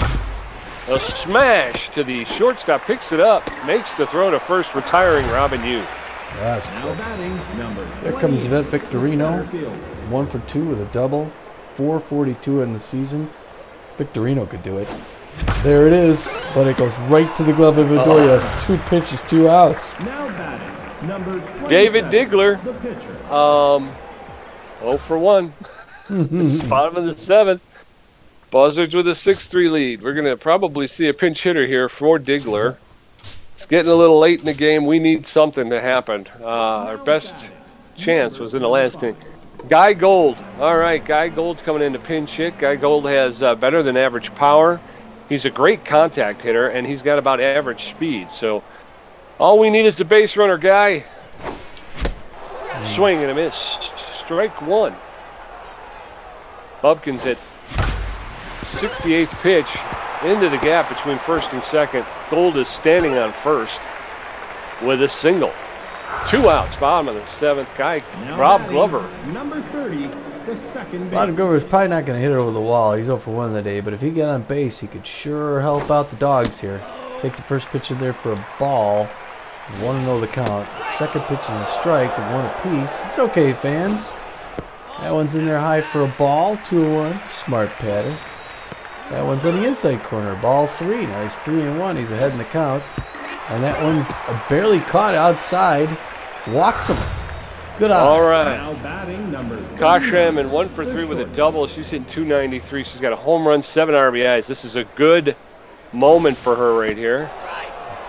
A smash to the shortstop. Picks it up. Makes the throw to first, retiring Robin Yu. That's now quick. batting, number Here comes Vet Victorino. center field. 1 for 2 with a double. 442 in the season. Victorino could do it. There it is, but it goes right to the glove of Bedoya. 2 pitches, 2 outs. Now batting, number 27, David Diggler. the pitcher. 0 for 1. This is bottom of the 7th. Buzzards with a 6-3 lead. We're going to probably see a pinch hitter here for Diggler. It's getting a little late in the game. We need something to happen. Our best chance was in the last inning. Guy Gold. All right, Guy Gold's coming in to pinch hit. Guy Gold has better than average power. He's a great contact hitter, and he's got about average speed. So all we need is the base runner, Guy. Swing and a miss. Strike 1. Bubkins at 68th pitch into the gap between first and second. Gold is standing on first with a single. 2 outs, bottom of the 7th. Guy, Now Rob batting, Glover. number 30, the second Rob base. Glover's probably not going to hit it over the wall. He's 0 for 1 the day, but if he got on base, he could sure help out the Dogs here. Takes the first pitch in there for a ball. 1-0 the count. Second pitch is a strike with 1 apiece. It's okay, fans. That one's in there high for a ball. 2-1. Smart pattern. That one's on the inside corner. Ball 3. Now he's 3-1. He's ahead in the count. And that one's barely caught outside. Walks him. Good eye. All right. Now batting, number Kashem and 1 for 3 with a double. She's hitting 293. She's got a home run, 7 RBIs. This is a good moment for her right here.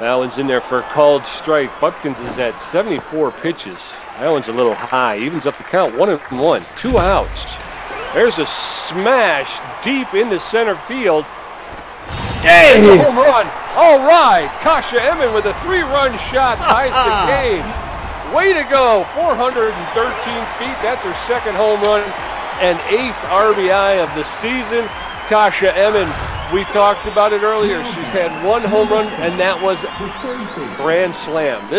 That one's in there for a called strike. Bubkins is at 74 pitches. That one's a little high. Evens up the count. 1-1. 2 outs. There's a smash deep into center field. Hey! There's a home run. All right. Kasha Emmon with a 3-run shot ties the game. Way to go. 413 feet. That's her second home run and 8th RBI of the season. Kasha Emmon, we talked about it earlier. She's had 1 home run, and that was grand slam.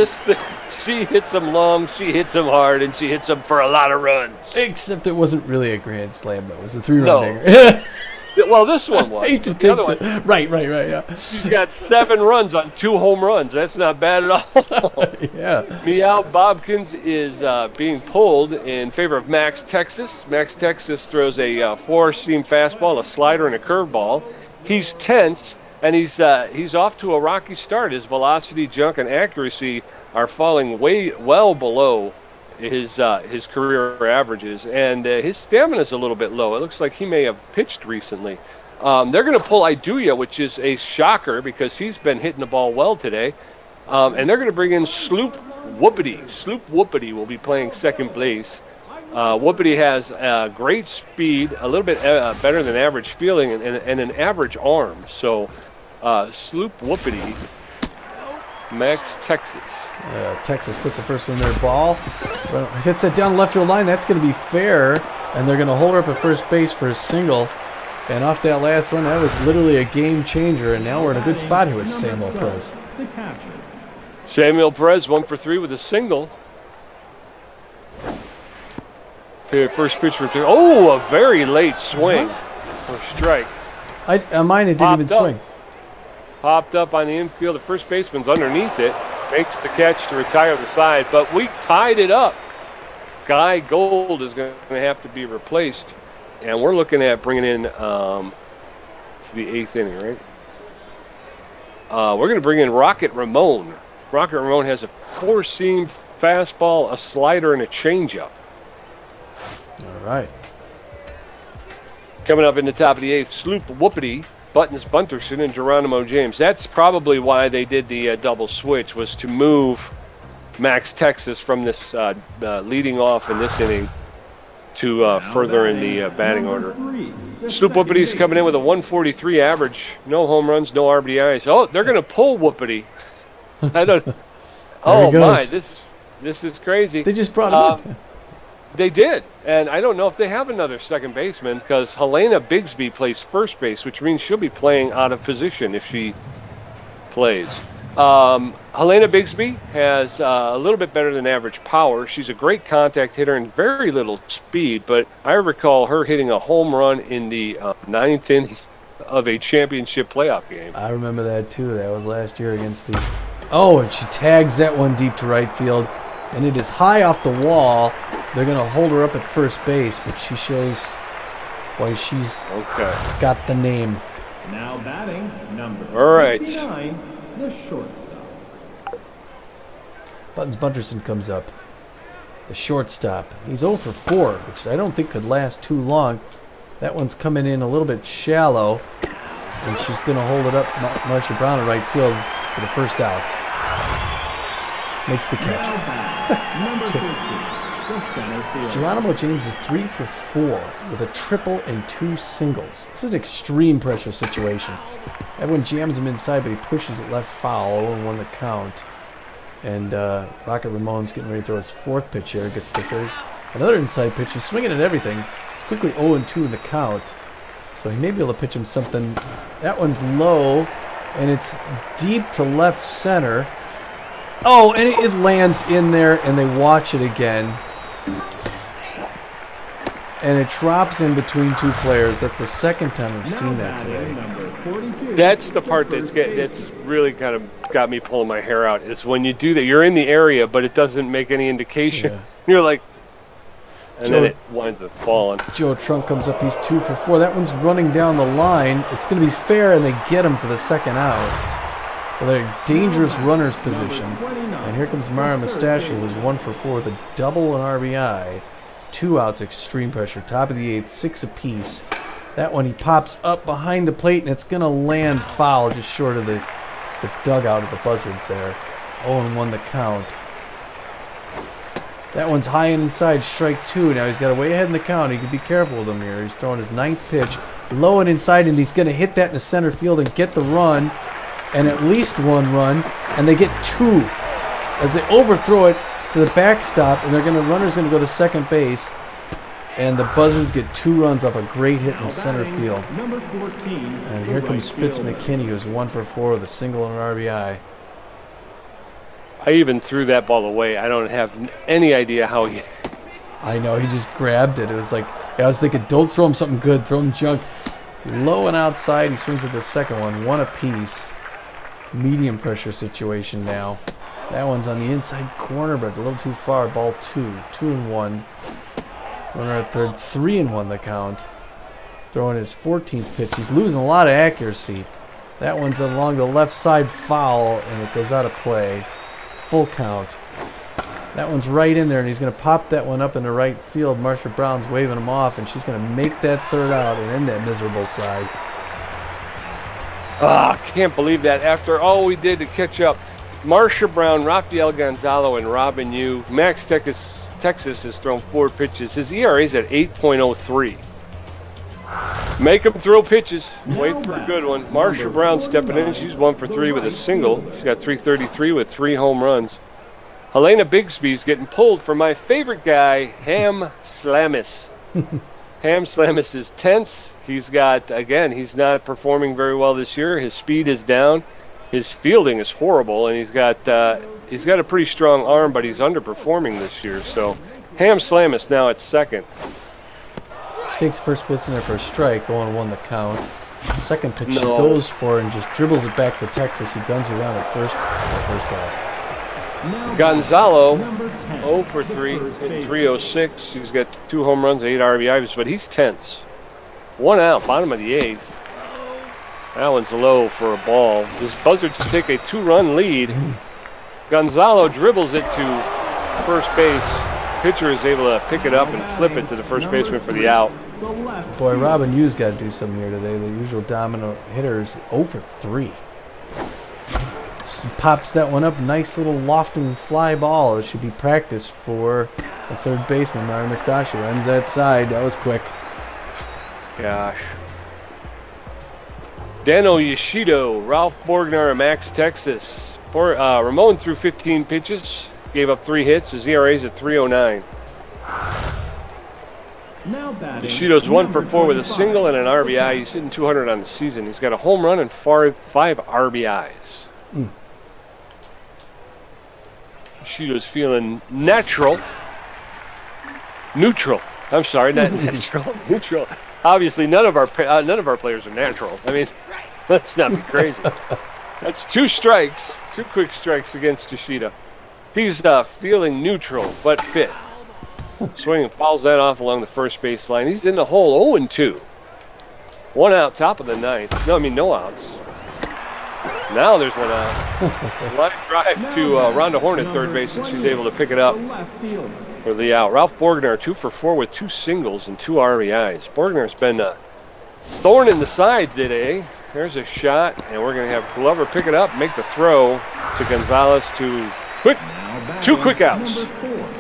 She hits them long, she hits them hard, and she hits them for a lot of runs. Except it wasn't really a grand slam. That was a 3-run No. dinger. Well, this one was. I hate to The take other one, right, yeah. she's got 7 runs on 2 home runs. That's not bad at all. Yeah. Meow Bobkins is being pulled in favor of Max Texas. Max Texas throws a 4-seam fastball, a slider, and a curveball. He's tense, and he's off to a rocky start. His velocity, junk, and accuracy are falling well below his career averages, and his stamina is a little bit low. It looks like he may have pitched recently. They're going to pull Iduya, which is a shocker because he's been hitting the ball well today. And they're going to bring in Sloop Whoopity. Sloop Whoopity will be playing second base. Whoopity has great speed, a little bit better than average fielding, and an average arm. So Sloop Whoopity, Max Texas. Texas puts the first one in their ball. Well, hits it down left field line. That's going to be fair, and they're going to hold her up at first base for a single. And off that last run, that was literally a game changer. And now we're in a good spot here with Samuel Perez. the catcher. Samuel Perez 1 for 3 with a single. First pitch for 2. Oh, a very late swing for a strike. Mine, it didn't even swing. Popped up on the infield. The first baseman's underneath it. Makes the catch to retire the side. But we tied it up. Guy Gold is going to have to be replaced. And we're looking at bringing in to the 8th inning, right? We're going to bring in Rocket Ramon. Rocket Ramon has a 4-seam fastball, a slider, and a changeup. All right. Coming up in the top of the 8th, Sloop Whoopity, Buttons Bunterson, and Geronimo James. That's probably why they did the double switch, was to move Max Texas from this leading off in this inning to further in the batting order. Sloop Whoopity's coming in with a 143 average. No home runs, no RBIs. Oh, they're going to pull Whoopity. I don't. Oh my, this is crazy. They just brought him in. They did, and I don't know if they have another second baseman because Helena Bigsby plays first base, which means she'll be playing out of position if she plays. Helena Bigsby has a little bit better than average power. She's a great contact hitter and very little speed, but I recall her hitting a home run in the 9th inning of a championship playoff game. I remember that too. That was last year against the... Oh, and she tags that one deep to right field, and it is high off the wall. They're going to hold her up at first base, but she shows why she's got the name. Now batting, number 69, the shortstop. Buttons Bunterson comes up. The shortstop. He's 0 for 4, which I don't think could last too long. That one's coming in a little bit shallow, and she's going to hold it up. Marsha Brown at right field for the first out. Makes the catch. Number 15, the center field. Geronimo James is 3 for 4 with a triple and 2 singles. This is an extreme pressure situation. Everyone jams him inside, but he pushes it left foul. 0-1 the count. And Rocket Ramon's getting ready to throw his 4th pitch here. Gets the 3rd. Another inside pitch. He's swinging at everything. It's quickly 0-2 in the count. So he may be able to pitch him something. That one's low, and it's deep to left center. Oh, and it lands in there, and they watch it again. And it drops in between 2 players. That's the second time I've seen that today. That's the part that's really kind of got me pulling my hair out. Is when you do that, you're in the area, but it doesn't make any indication. Yeah. You're like, and then it winds up falling. Joe Trunk comes up. He's 2 for 4. That one's running down the line. It's going to be fair, and they get him for the second out. Well, they're a dangerous runner's position. And here comes Mara Mustachio, who's 1 for 4 with a double and RBI. 2 outs, extreme pressure. Top of the 8th, 6 apiece. That one, he pops up behind the plate, and it's going to land foul just short of the dugout of the Buzzards there. 0-1 the count. That one's high and inside, strike 2. Now he's got a way ahead in the count. He can be careful with him here. He's throwing his 9th pitch, low and inside, and he's going to hit that in the center field and get the run. And at least 1 run, and they get 2 as they overthrow it to the backstop, and runners going to go to second base, and the Buzzards get 2 runs off a great hit in the center field. Number 14, and here comes Spitz McKinney, who's 1 for 4 with a single and an RBI. I even threw that ball away. I don't have any idea how he... I know, he just grabbed it. It was like, I was thinking, don't throw him something good, throw him junk. Low and outside, he swings at the second one, 1 apiece. Medium pressure situation now. That one's on the inside corner, but a little too far. Ball 2. 2-1. Runner at third. 3-1 the count. Throwing his 14th pitch. He's losing a lot of accuracy. That one's along the left side foul, and it goes out of play. Full count. That one's right in there, and he's going to pop that one up into right field. Marsha Brown's waving him off, and she's going to make that 3rd out and end that miserable side. Ah, can't believe that. After all we did to catch up, Marsha Brown, Rafael Gonzalo, and Robin Yu. Max Texas has thrown 4 pitches. His ERA is at 8.03. Make him throw pitches. Wait for a good one. Marsha Brown stepping in. She's 1 for 3 with a single. She's got 333 with 3 home runs. Helena Bigsby's getting pulled for my favorite guy, Ham Slamis. Ham Slamis is tense. He's got, again, he's not performing very well this year. His speed is down. His fielding is horrible, and he's got a pretty strong arm, but he's underperforming this year. So Ham Slamis now at second. She takes first pitch in there for a strike, 0-1 the count. Second pitch she goes for and just dribbles it back to Texas, who guns her down at first out. Gonzalo, 0 for 3, in 306. He's got 2 home runs, 8 RBIs, but he's tense. 1 out, bottom of the 8th. That one's low for a ball. This Buzzards take a 2-run lead. Gonzalo dribbles it to first base. Pitcher is able to pick it up and flip it to the first baseman for the out. Boy, Robin Hughes got to do something here today. The usual dominant hitters 0 for 3. Just pops that one up. Nice little lofting fly ball. It should be practice for the third baseman, Mario Mustachio. Ends that side. That was quick. Gosh. Dano Yoshido, Ralph Borgnar, Max Texas. Ramon threw 15 pitches, gave up 3 hits. His ERA is at 3.09. Yoshido's 1 for 4 with a single and an RBI. He's hitting 200 on the season. He's got a home run and 5 RBIs. Yoshido's feeling neutral. I'm sorry, not natural. Neutral. Obviously, none of our players are natural. I mean, let's not be crazy. That's 2 strikes, 2 quick strikes against Yoshida. He's feeling neutral but fit. Swing and fouls that off along the first base line. He's in the hole, 0-2. 1 out, top of the 9th. No outs. Now there's 1 out. Line drive to Rhonda Horn at third base, and she's able to pick it up for the out. Ralph Borgnar 2 for 4 with 2 singles and 2 RBIs. Borgnar's been a thorn in the side today. There's a shot, and we're going to have Glover pick it up, make the throw to Gonzalez to 2 quick outs.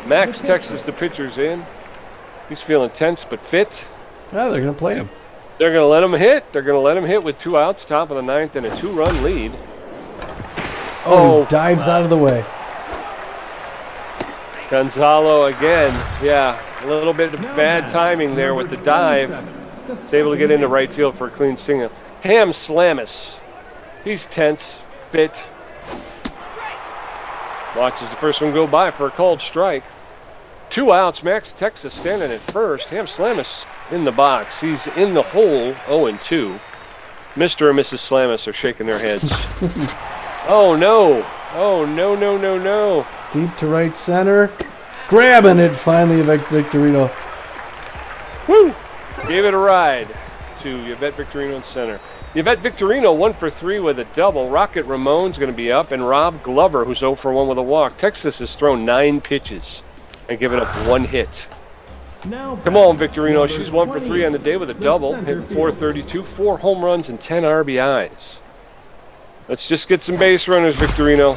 Max Texas, the pitcher's in. He's feeling tense but fit. Yeah, they're going to play him. They're going to let him hit. They're going to let him hit with 2 outs, top of the 9th, and a 2-run lead. Oh, dives out of the way. Gonzalo again. Yeah, a little bit of bad timing there with the dive. He's able to get into right field for a clean single. Ham Slamis. He's tense, fit. Watches the first one go by for a called strike. 2 outs. Max Texas standing at first. Ham Slamis in the box. He's in the hole, 0-2. Mr. and Mrs. Slamis are shaking their heads. Oh, no. Oh, no. Deep to right center. Grabbing it finally, Yvette Victorino. Woo! Gave it a ride to Yvette Victorino in center. Yvette Victorino 1 for 3 with a double. Rocket Ramon's going to be up, and Rob Glover, who's 0 for 1 with a walk. Texas has thrown 9 pitches and given up 1 hit. Come on, Victorino. She's 1 for 3 on the day with a double, hitting .432, 4 home runs and 10 RBIs. Let's just get some base runners, Victorino.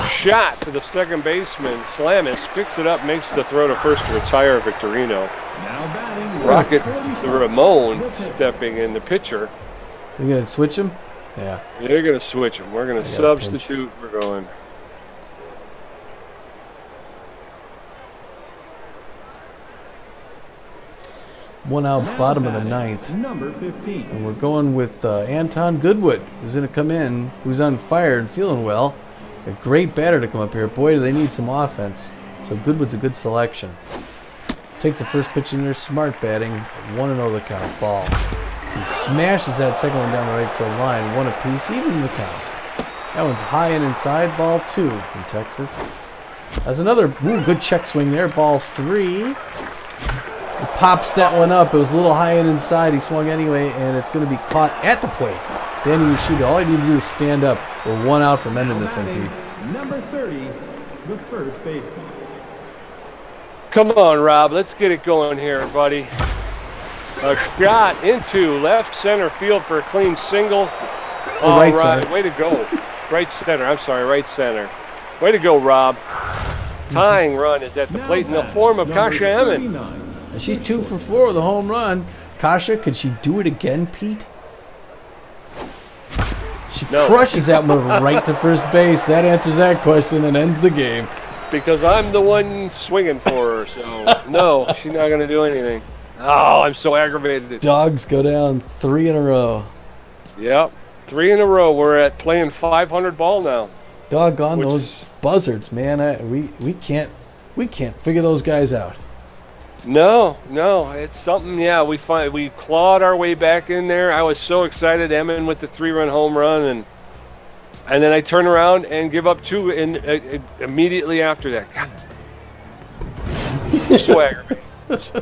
Shot to the second baseman. Slamis picks it up, makes the throw to first to retire Victorino. Rocket Ramon stepping in, the pitcher. You going to switch him? Yeah. They're going to switch him. We're going to substitute. We're going. One out, bottom of the 9th. Number 15. And we're going with Anton Goodwood, who's going to come in, who's on fire and feeling well. A great batter to come up here. Boy, do they need some offense. So Goodwood's a good selection. Takes the first pitch in there, smart batting. 1-0 the count, ball. He smashes that second one down the right field line, 1 apiece, even the count. That one's high and inside, ball 2 from Texas. That's another good check swing there, ball 3. He pops that one up. It was a little high and inside. He swung anyway, and it's going to be caught at the plate. Danny Yoshida, all he needed to do is stand up. We're 1 out from ending this thing, Pete. Number 30, the first baseman. Come on, Rob. Let's get it going here, buddy. A shot into left center field for a clean single. All right center. Way to go. Right center. I'm sorry, right center. Way to go, Rob. Tying run is at the plate in the form of Kasha Emmon. And she's 2 for 4 with a home run. Kasha, could she do it again, Pete? She crushes that one right to first base. That answers that question and ends the game. Because I'm the one swinging for her, so no, she's not going to do anything. Oh, I'm so aggravated. Dogs go down 3 in a row. Yep, 3 in a row. We're at playing 500 ball now. Doggone those Buzzards, man. We can't figure those guys out. No, it's something. Yeah, we clawed our way back in there. I was so excited, Emmon with the 3-run home run, and then I turn around and give up 2 immediately after that. God. So aggravating.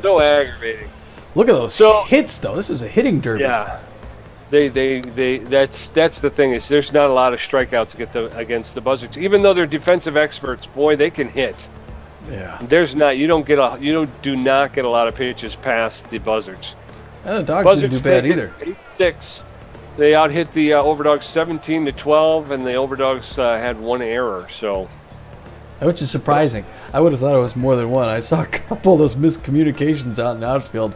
So aggravating. Look at those hits, though. This is a hitting derby. Yeah. That's the thing, is there's not a lot of strikeouts against the Buzzards. Even though they're defensive experts, boy, they can hit. Yeah. You do not get a lot of pitches past the Buzzards. And the Dogs didn't do bad either. 8-6. They out-hit the Overdogs 17-12, and the Overdogs had one error. So, which is surprising. I would have thought it was more than one. I saw a couple of those miscommunications out in the outfield.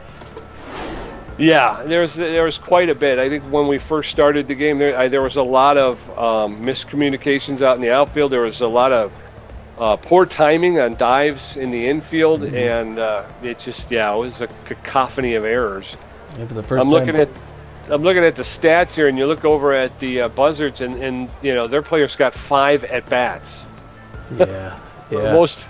Yeah, there was quite a bit. I think when we first started the game, there was a lot of miscommunications out in the outfield. There was a lot of poor timing on dives in the infield, and it was a cacophony of errors. Yeah, for the first time. I'm looking at the stats here, and you look over at the Buzzards, and their players got 5 at bats. Yeah, yeah. Most,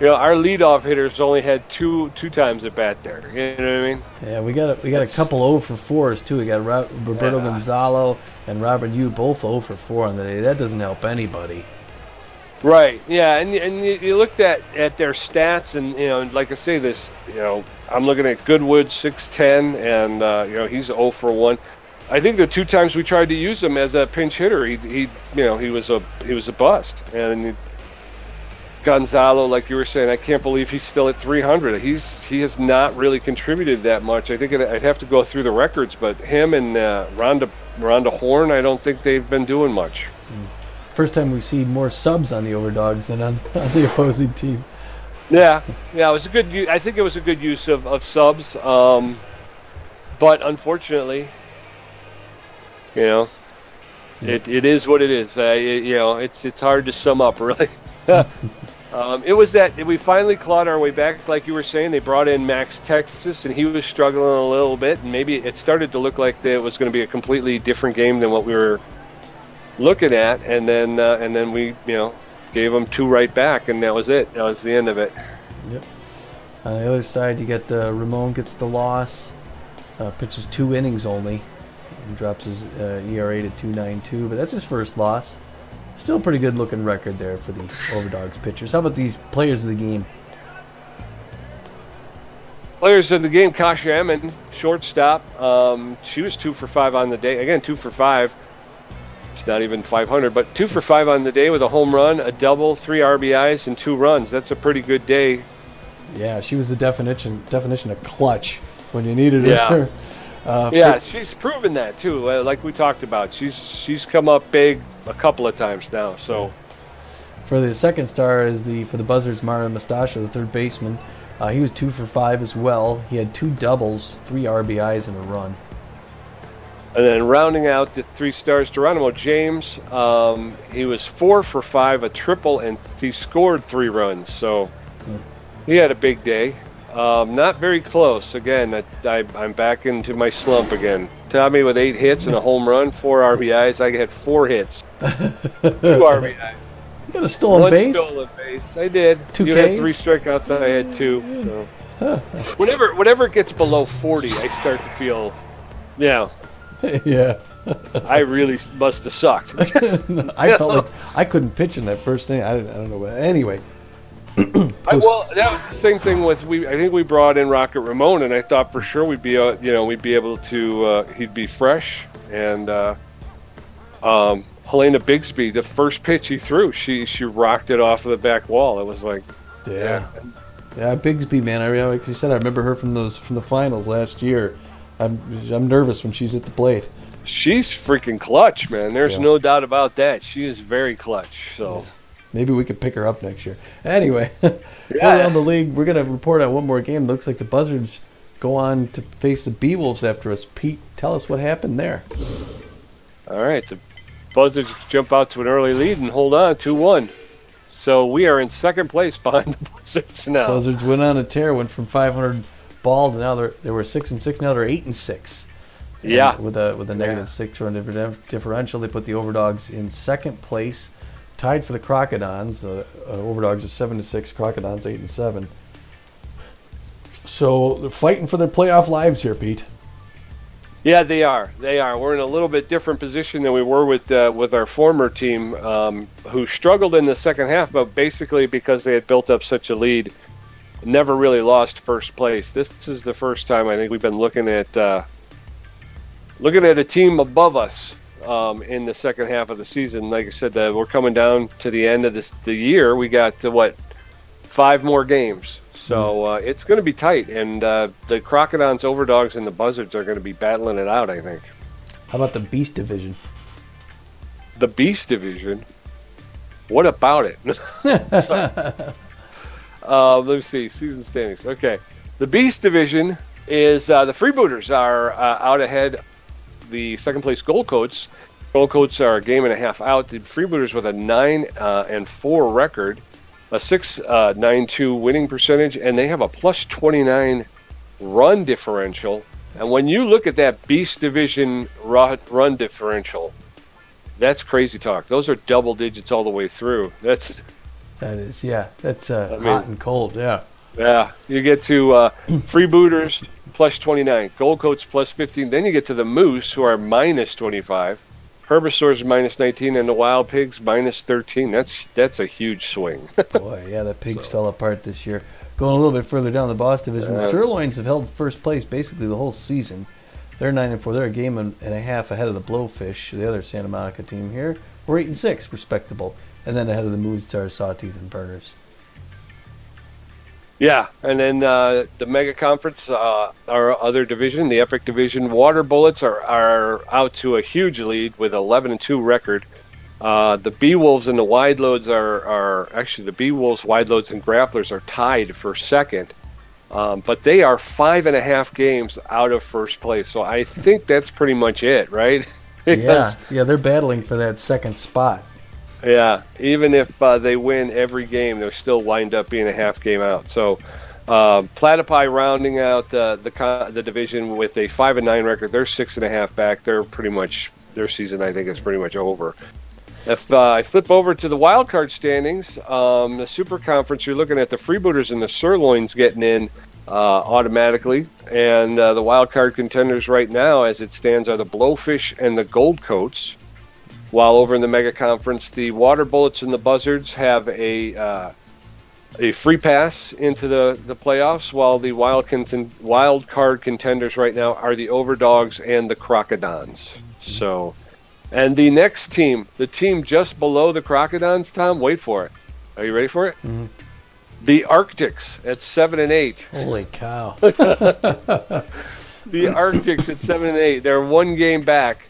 our leadoff hitters only had two times at bat there. You know what I mean? Yeah, we got a couple 0 for 4s too. We got Roberto Gonzalo and Robert Yu both 0 for 4 on the day. That doesn't help anybody. Right. Yeah, and you looked at their stats, and like I say, I'm looking at Goodwood 6'10", and he's 0 for 1. I think the 2 times we tried to use him as a pinch hitter, he was a bust. And Gonzalo, like you were saying, I can't believe he's still at 300. He has not really contributed that much. I think I'd have to go through the records, but him and Rhonda Horn, I don't think they've been doing much. First time we see more subs on the Overdogs than on the opposing team. Yeah, it was I think it was a good use of subs, but unfortunately, it is what it is. It's hard to sum up, really. It was that we finally clawed our way back, like you were saying. They brought in Max Texas, and he was struggling a little bit, and maybe it started to look like it was going to be a completely different game than what we were looking at, and then we gave them 2 right back, and that was it. That was the end of it. Yep. On the other side, you get Ramon gets the loss, pitches 2 innings only, and drops his ERA to 2.92, but that's his first loss. Still a pretty good looking record there for the Overdogs pitchers. How about these players of the game? Players of the game: Kasha Emmon, shortstop. She was 2 for 5 on the day. Again, 2 for 5. It's not even 500, but 2 for 5 on the day with a home run, a double, 3 RBIs, and 2 runs. That's a pretty good day. Yeah, she was the definition of clutch when you needed her. She's proven that too. Like we talked about, she's come up big a couple of times now. So, for the second star for the Buzzards, Mario Mustacho, the third baseman. He was 2 for 5 as well. He had 2 doubles, 3 RBIs, and a run. And then rounding out the 3 stars, Geronimo James. He was 4 for 5, a triple, and he scored 3 runs. So he had a big day. Not very close. Again, I'm back into my slump again. Tommy with 8 hits and a home run, 4 RBIs. I had 4 hits, 2 RBIs. You got a stolen base? 1 stolen base. I did. 2 You Ks? had 3 strikeouts. I had 2. So. Whenever it gets below 40, I start to feel, yeah. I really must have sucked. I felt like I couldn't pitch in that first inning. I don't know. Anyway. Well, that was the same thing with I think we brought in Rocket Ramon, and I thought for sure we'd be able to. He'd be fresh, and Helena Bigsby, the first pitch he threw, she rocked it off of the back wall. It was like, yeah, Bigsby, man. Like you said, I remember her from the finals last year. I'm nervous when she's at the plate. She's freaking clutch, man. There's no doubt about that. She is very clutch. So. Yeah. Maybe we could pick her up next year. Anyway, around the league, we're going to report on one more game. Looks like the Buzzards go on to face the Beewolves after us. Pete, tell us what happened there. All right. The Buzzards jump out to an early lead and hold on 2-1. So we are in second place behind the Buzzards now. Buzzards went on a tear, went from 500 ball to now they were 6-6. Now they're 8-6. Yeah. With a negative 6 run differential, they put the Overdogs in second place. Tied for the Crocodons. Overdogs are 7-6. Crocodons 8-7. So they're fighting for their playoff lives here, Pete. Yeah, they are. We're in a little bit different position than we were with our former team, who struggled in the second half, but basically because they had built up such a lead, never really lost first place. This is the first time I think we've been looking at looking at a team above us in the second half of the season. Like I said, we're coming down to the end of the year. We got 5 more games, so it's going to be tight. And the Crocodons, Overdogs, and the Buzzards are going to be battling it out, I think. How about the Beast Division? The Beast Division? What about it? Let me see. Season standings. Okay. The Beast Division is the Freebooters are out ahead. The second place Gold Coats. Gold Coats are a game and a half out. The Freebooters with a 9-4 record, a 6.92 winning percentage, and they have a plus 29 run differential. And when you look at that Beast Division run differential, that's crazy talk. Those are double digits all the way through. That is, yeah. That's hot and cold, yeah. Yeah, you get to Freebooters plus 29, Gold Coats plus 15. Then you get to the Moose, who are minus 25, Herbivores minus 19, and the Wild Pigs minus 13. That's a huge swing. Boy, yeah, the Pigs fell apart this year. Going a little bit further down the Boss Division, the Sirloins have held first place basically the whole season. They're 9-4. They're a game and a half ahead of the Blowfish, the other Santa Monica team here. We're 8-6, respectable, and then ahead of the Mood Stars, Sawtooth, and Burners. Yeah, and then the Mega Conference, our other division, the Epic Division, Water Bullets are out to a huge lead with 11-2 record. The Bee-Wolves and the Wide Loads are actually the Bee-Wolves, Wide Loads, and Grapplers are tied for second. But they are 5.5 games out of first place. So I think that's pretty much it, right? Yeah, they're battling for that second spot. Yeah, even if they win every game, they'll still wind up being a half game out. So Platypi rounding out the division with a 5-9 record. They're 6.5 back. They're pretty much, their season, I think, is pretty much over. If I flip over to the wild card standings, the Super Conference, you're looking at the Freebooters and the Sirloins getting in automatically. And the wild card contenders right now, as it stands, are the Blowfish and the Gold Coats. While over in the Mega Conference, the Water Bullets and the Buzzards have a free pass into the playoffs, while the wild card contenders right now are the Overdogs and the Crocodons. So, and the next team, the team just below the Crocodons, Tom, wait for it. Are you ready for it? Mm-hmm. The Arctics at 7-8. Holy cow! The Arctics at 7-8. They're 1 game back.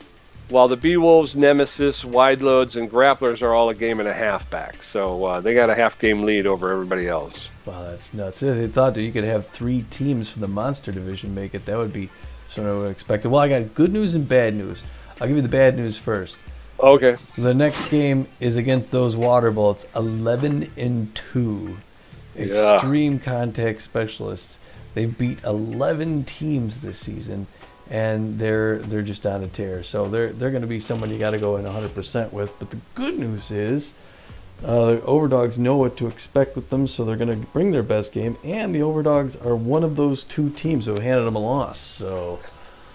While the Bee-Wolves, Nemesis, Wide Loads, and Grapplers are all a game and a half back. So they got a half-game lead over everybody else. Wow, that's nuts. I thought that you could have 3 teams from the Monster Division make it. That would be sort of unexpected. Well, I got good news and bad news. I'll give you the bad news first. Okay. The next game is against those Water Bullets, 11-2. Yeah. Extreme Contact Specialists. They've beat 11 teams this season. And they're just on a tear, so they're going to be someone you got to go in 100% with. But the good news is, the Overdogs know what to expect with them, so they're going to bring their best game. And the Overdogs are one of those 2 teams who handed them a loss. So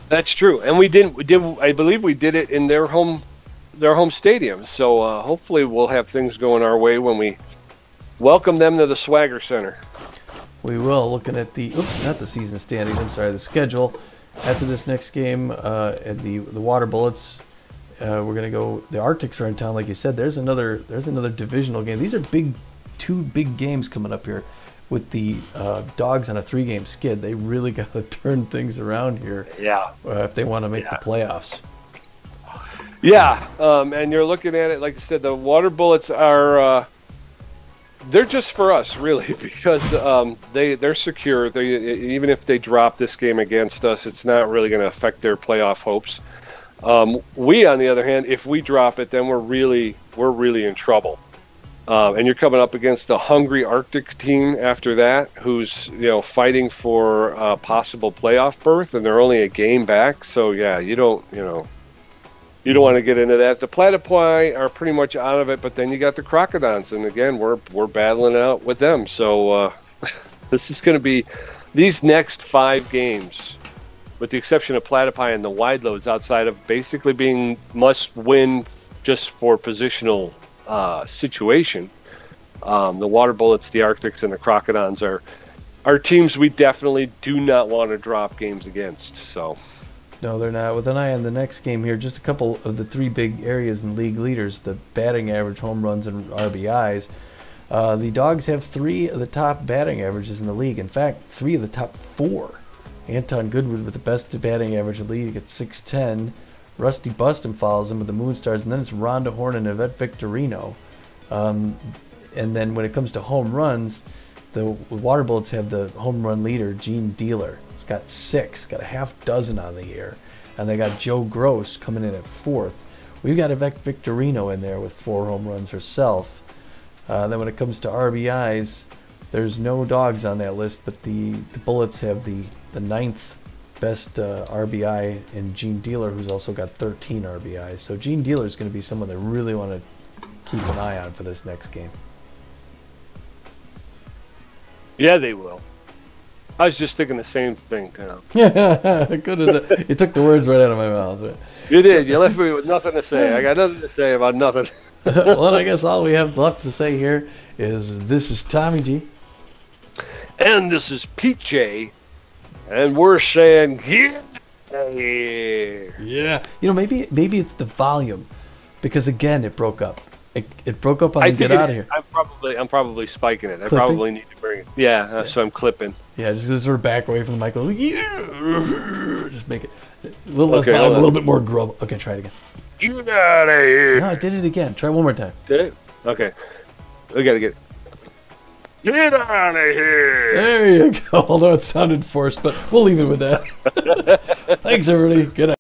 that's true, and we did. I believe we did it in their home stadium. So hopefully we'll have things going our way when we welcome them to the Swagger Center. We will. Looking at not the season standings. I'm sorry, the schedule. After this next game, at the Water Bullets, we're gonna go. The Arctics are in town, like you said. There's another divisional game. These are 2 big games coming up here, with the Dogs on a 3-game skid. They really got to turn things around here. Yeah. If they want to make the playoffs. Yeah, and you're looking at it, like I said, the Water Bullets are. They're just for us, really, because they're secure. Even if they drop this game against us, it's not really going to affect their playoff hopes. We, on the other hand, if we drop it, then we're really in trouble. And you're coming up against a hungry Arctic team after that, who's fighting for a possible playoff berth, and they're only a game back. So yeah, you don't want to get into that. The Platypi are pretty much out of it, but then you got the Crocodons, and again, we're battling out with them. So this is going to be these next 5 games, with the exception of Platypi and the Wide Loads, outside of basically being must-win just for positional situation. The Water Bullets, the Arctics, and the Crocodons are teams we definitely do not want to drop games against. So. No, they're not. With an eye on the next game here, just a couple of the three big areas in league leaders, the batting average, home runs, and RBIs. The Dogs have 3 of the top batting averages in the league. In fact, 3 of the top 4. Anton Goodwood with the best batting average in the league at 610. Rusty Buston follows him with the Moonstars, and then it's Rhonda Horn and Yvette Victorino. And then when it comes to home runs, the Water Bullets have the home run leader, Gene Dealer. He's got 6, got a half dozen on the year. And they got Joe Gross coming in at 4th. We've got Yvette Victorino in there with 4 home runs herself. Then when it comes to RBIs, there's no Dogs on that list, but the Bullets have the 9th best RBI in Gene Dealer, who's also got 13 RBIs. So Gene Dealer is going to be someone they really want to keep an eye on for this next game. Yeah, they will. I was just thinking the same thing, Tom. Yeah, good as it. You took the words right out of my mouth. Right? You did. You left me with nothing to say. I got nothing to say about nothing. Well, I guess all we have left to say here is this is Tommy G. And this is Pete J. And we're saying, get here. Yeah. You know, maybe it's the volume, because again it broke up. It broke up on the get out of here. I'm probably spiking it. Clipping? I probably need to bring it. Yeah, so I'm clipping. Yeah, just sort of back away from the mic. Just make it a little less volume, a hold on. little bit more grub. Okay, try it again. Get out of here. No, I did it again. Try one more time. Did it? Okay. We gotta get out of here. There you go. Although it sounded forced, but we'll leave it with that. Thanks, everybody. Good night.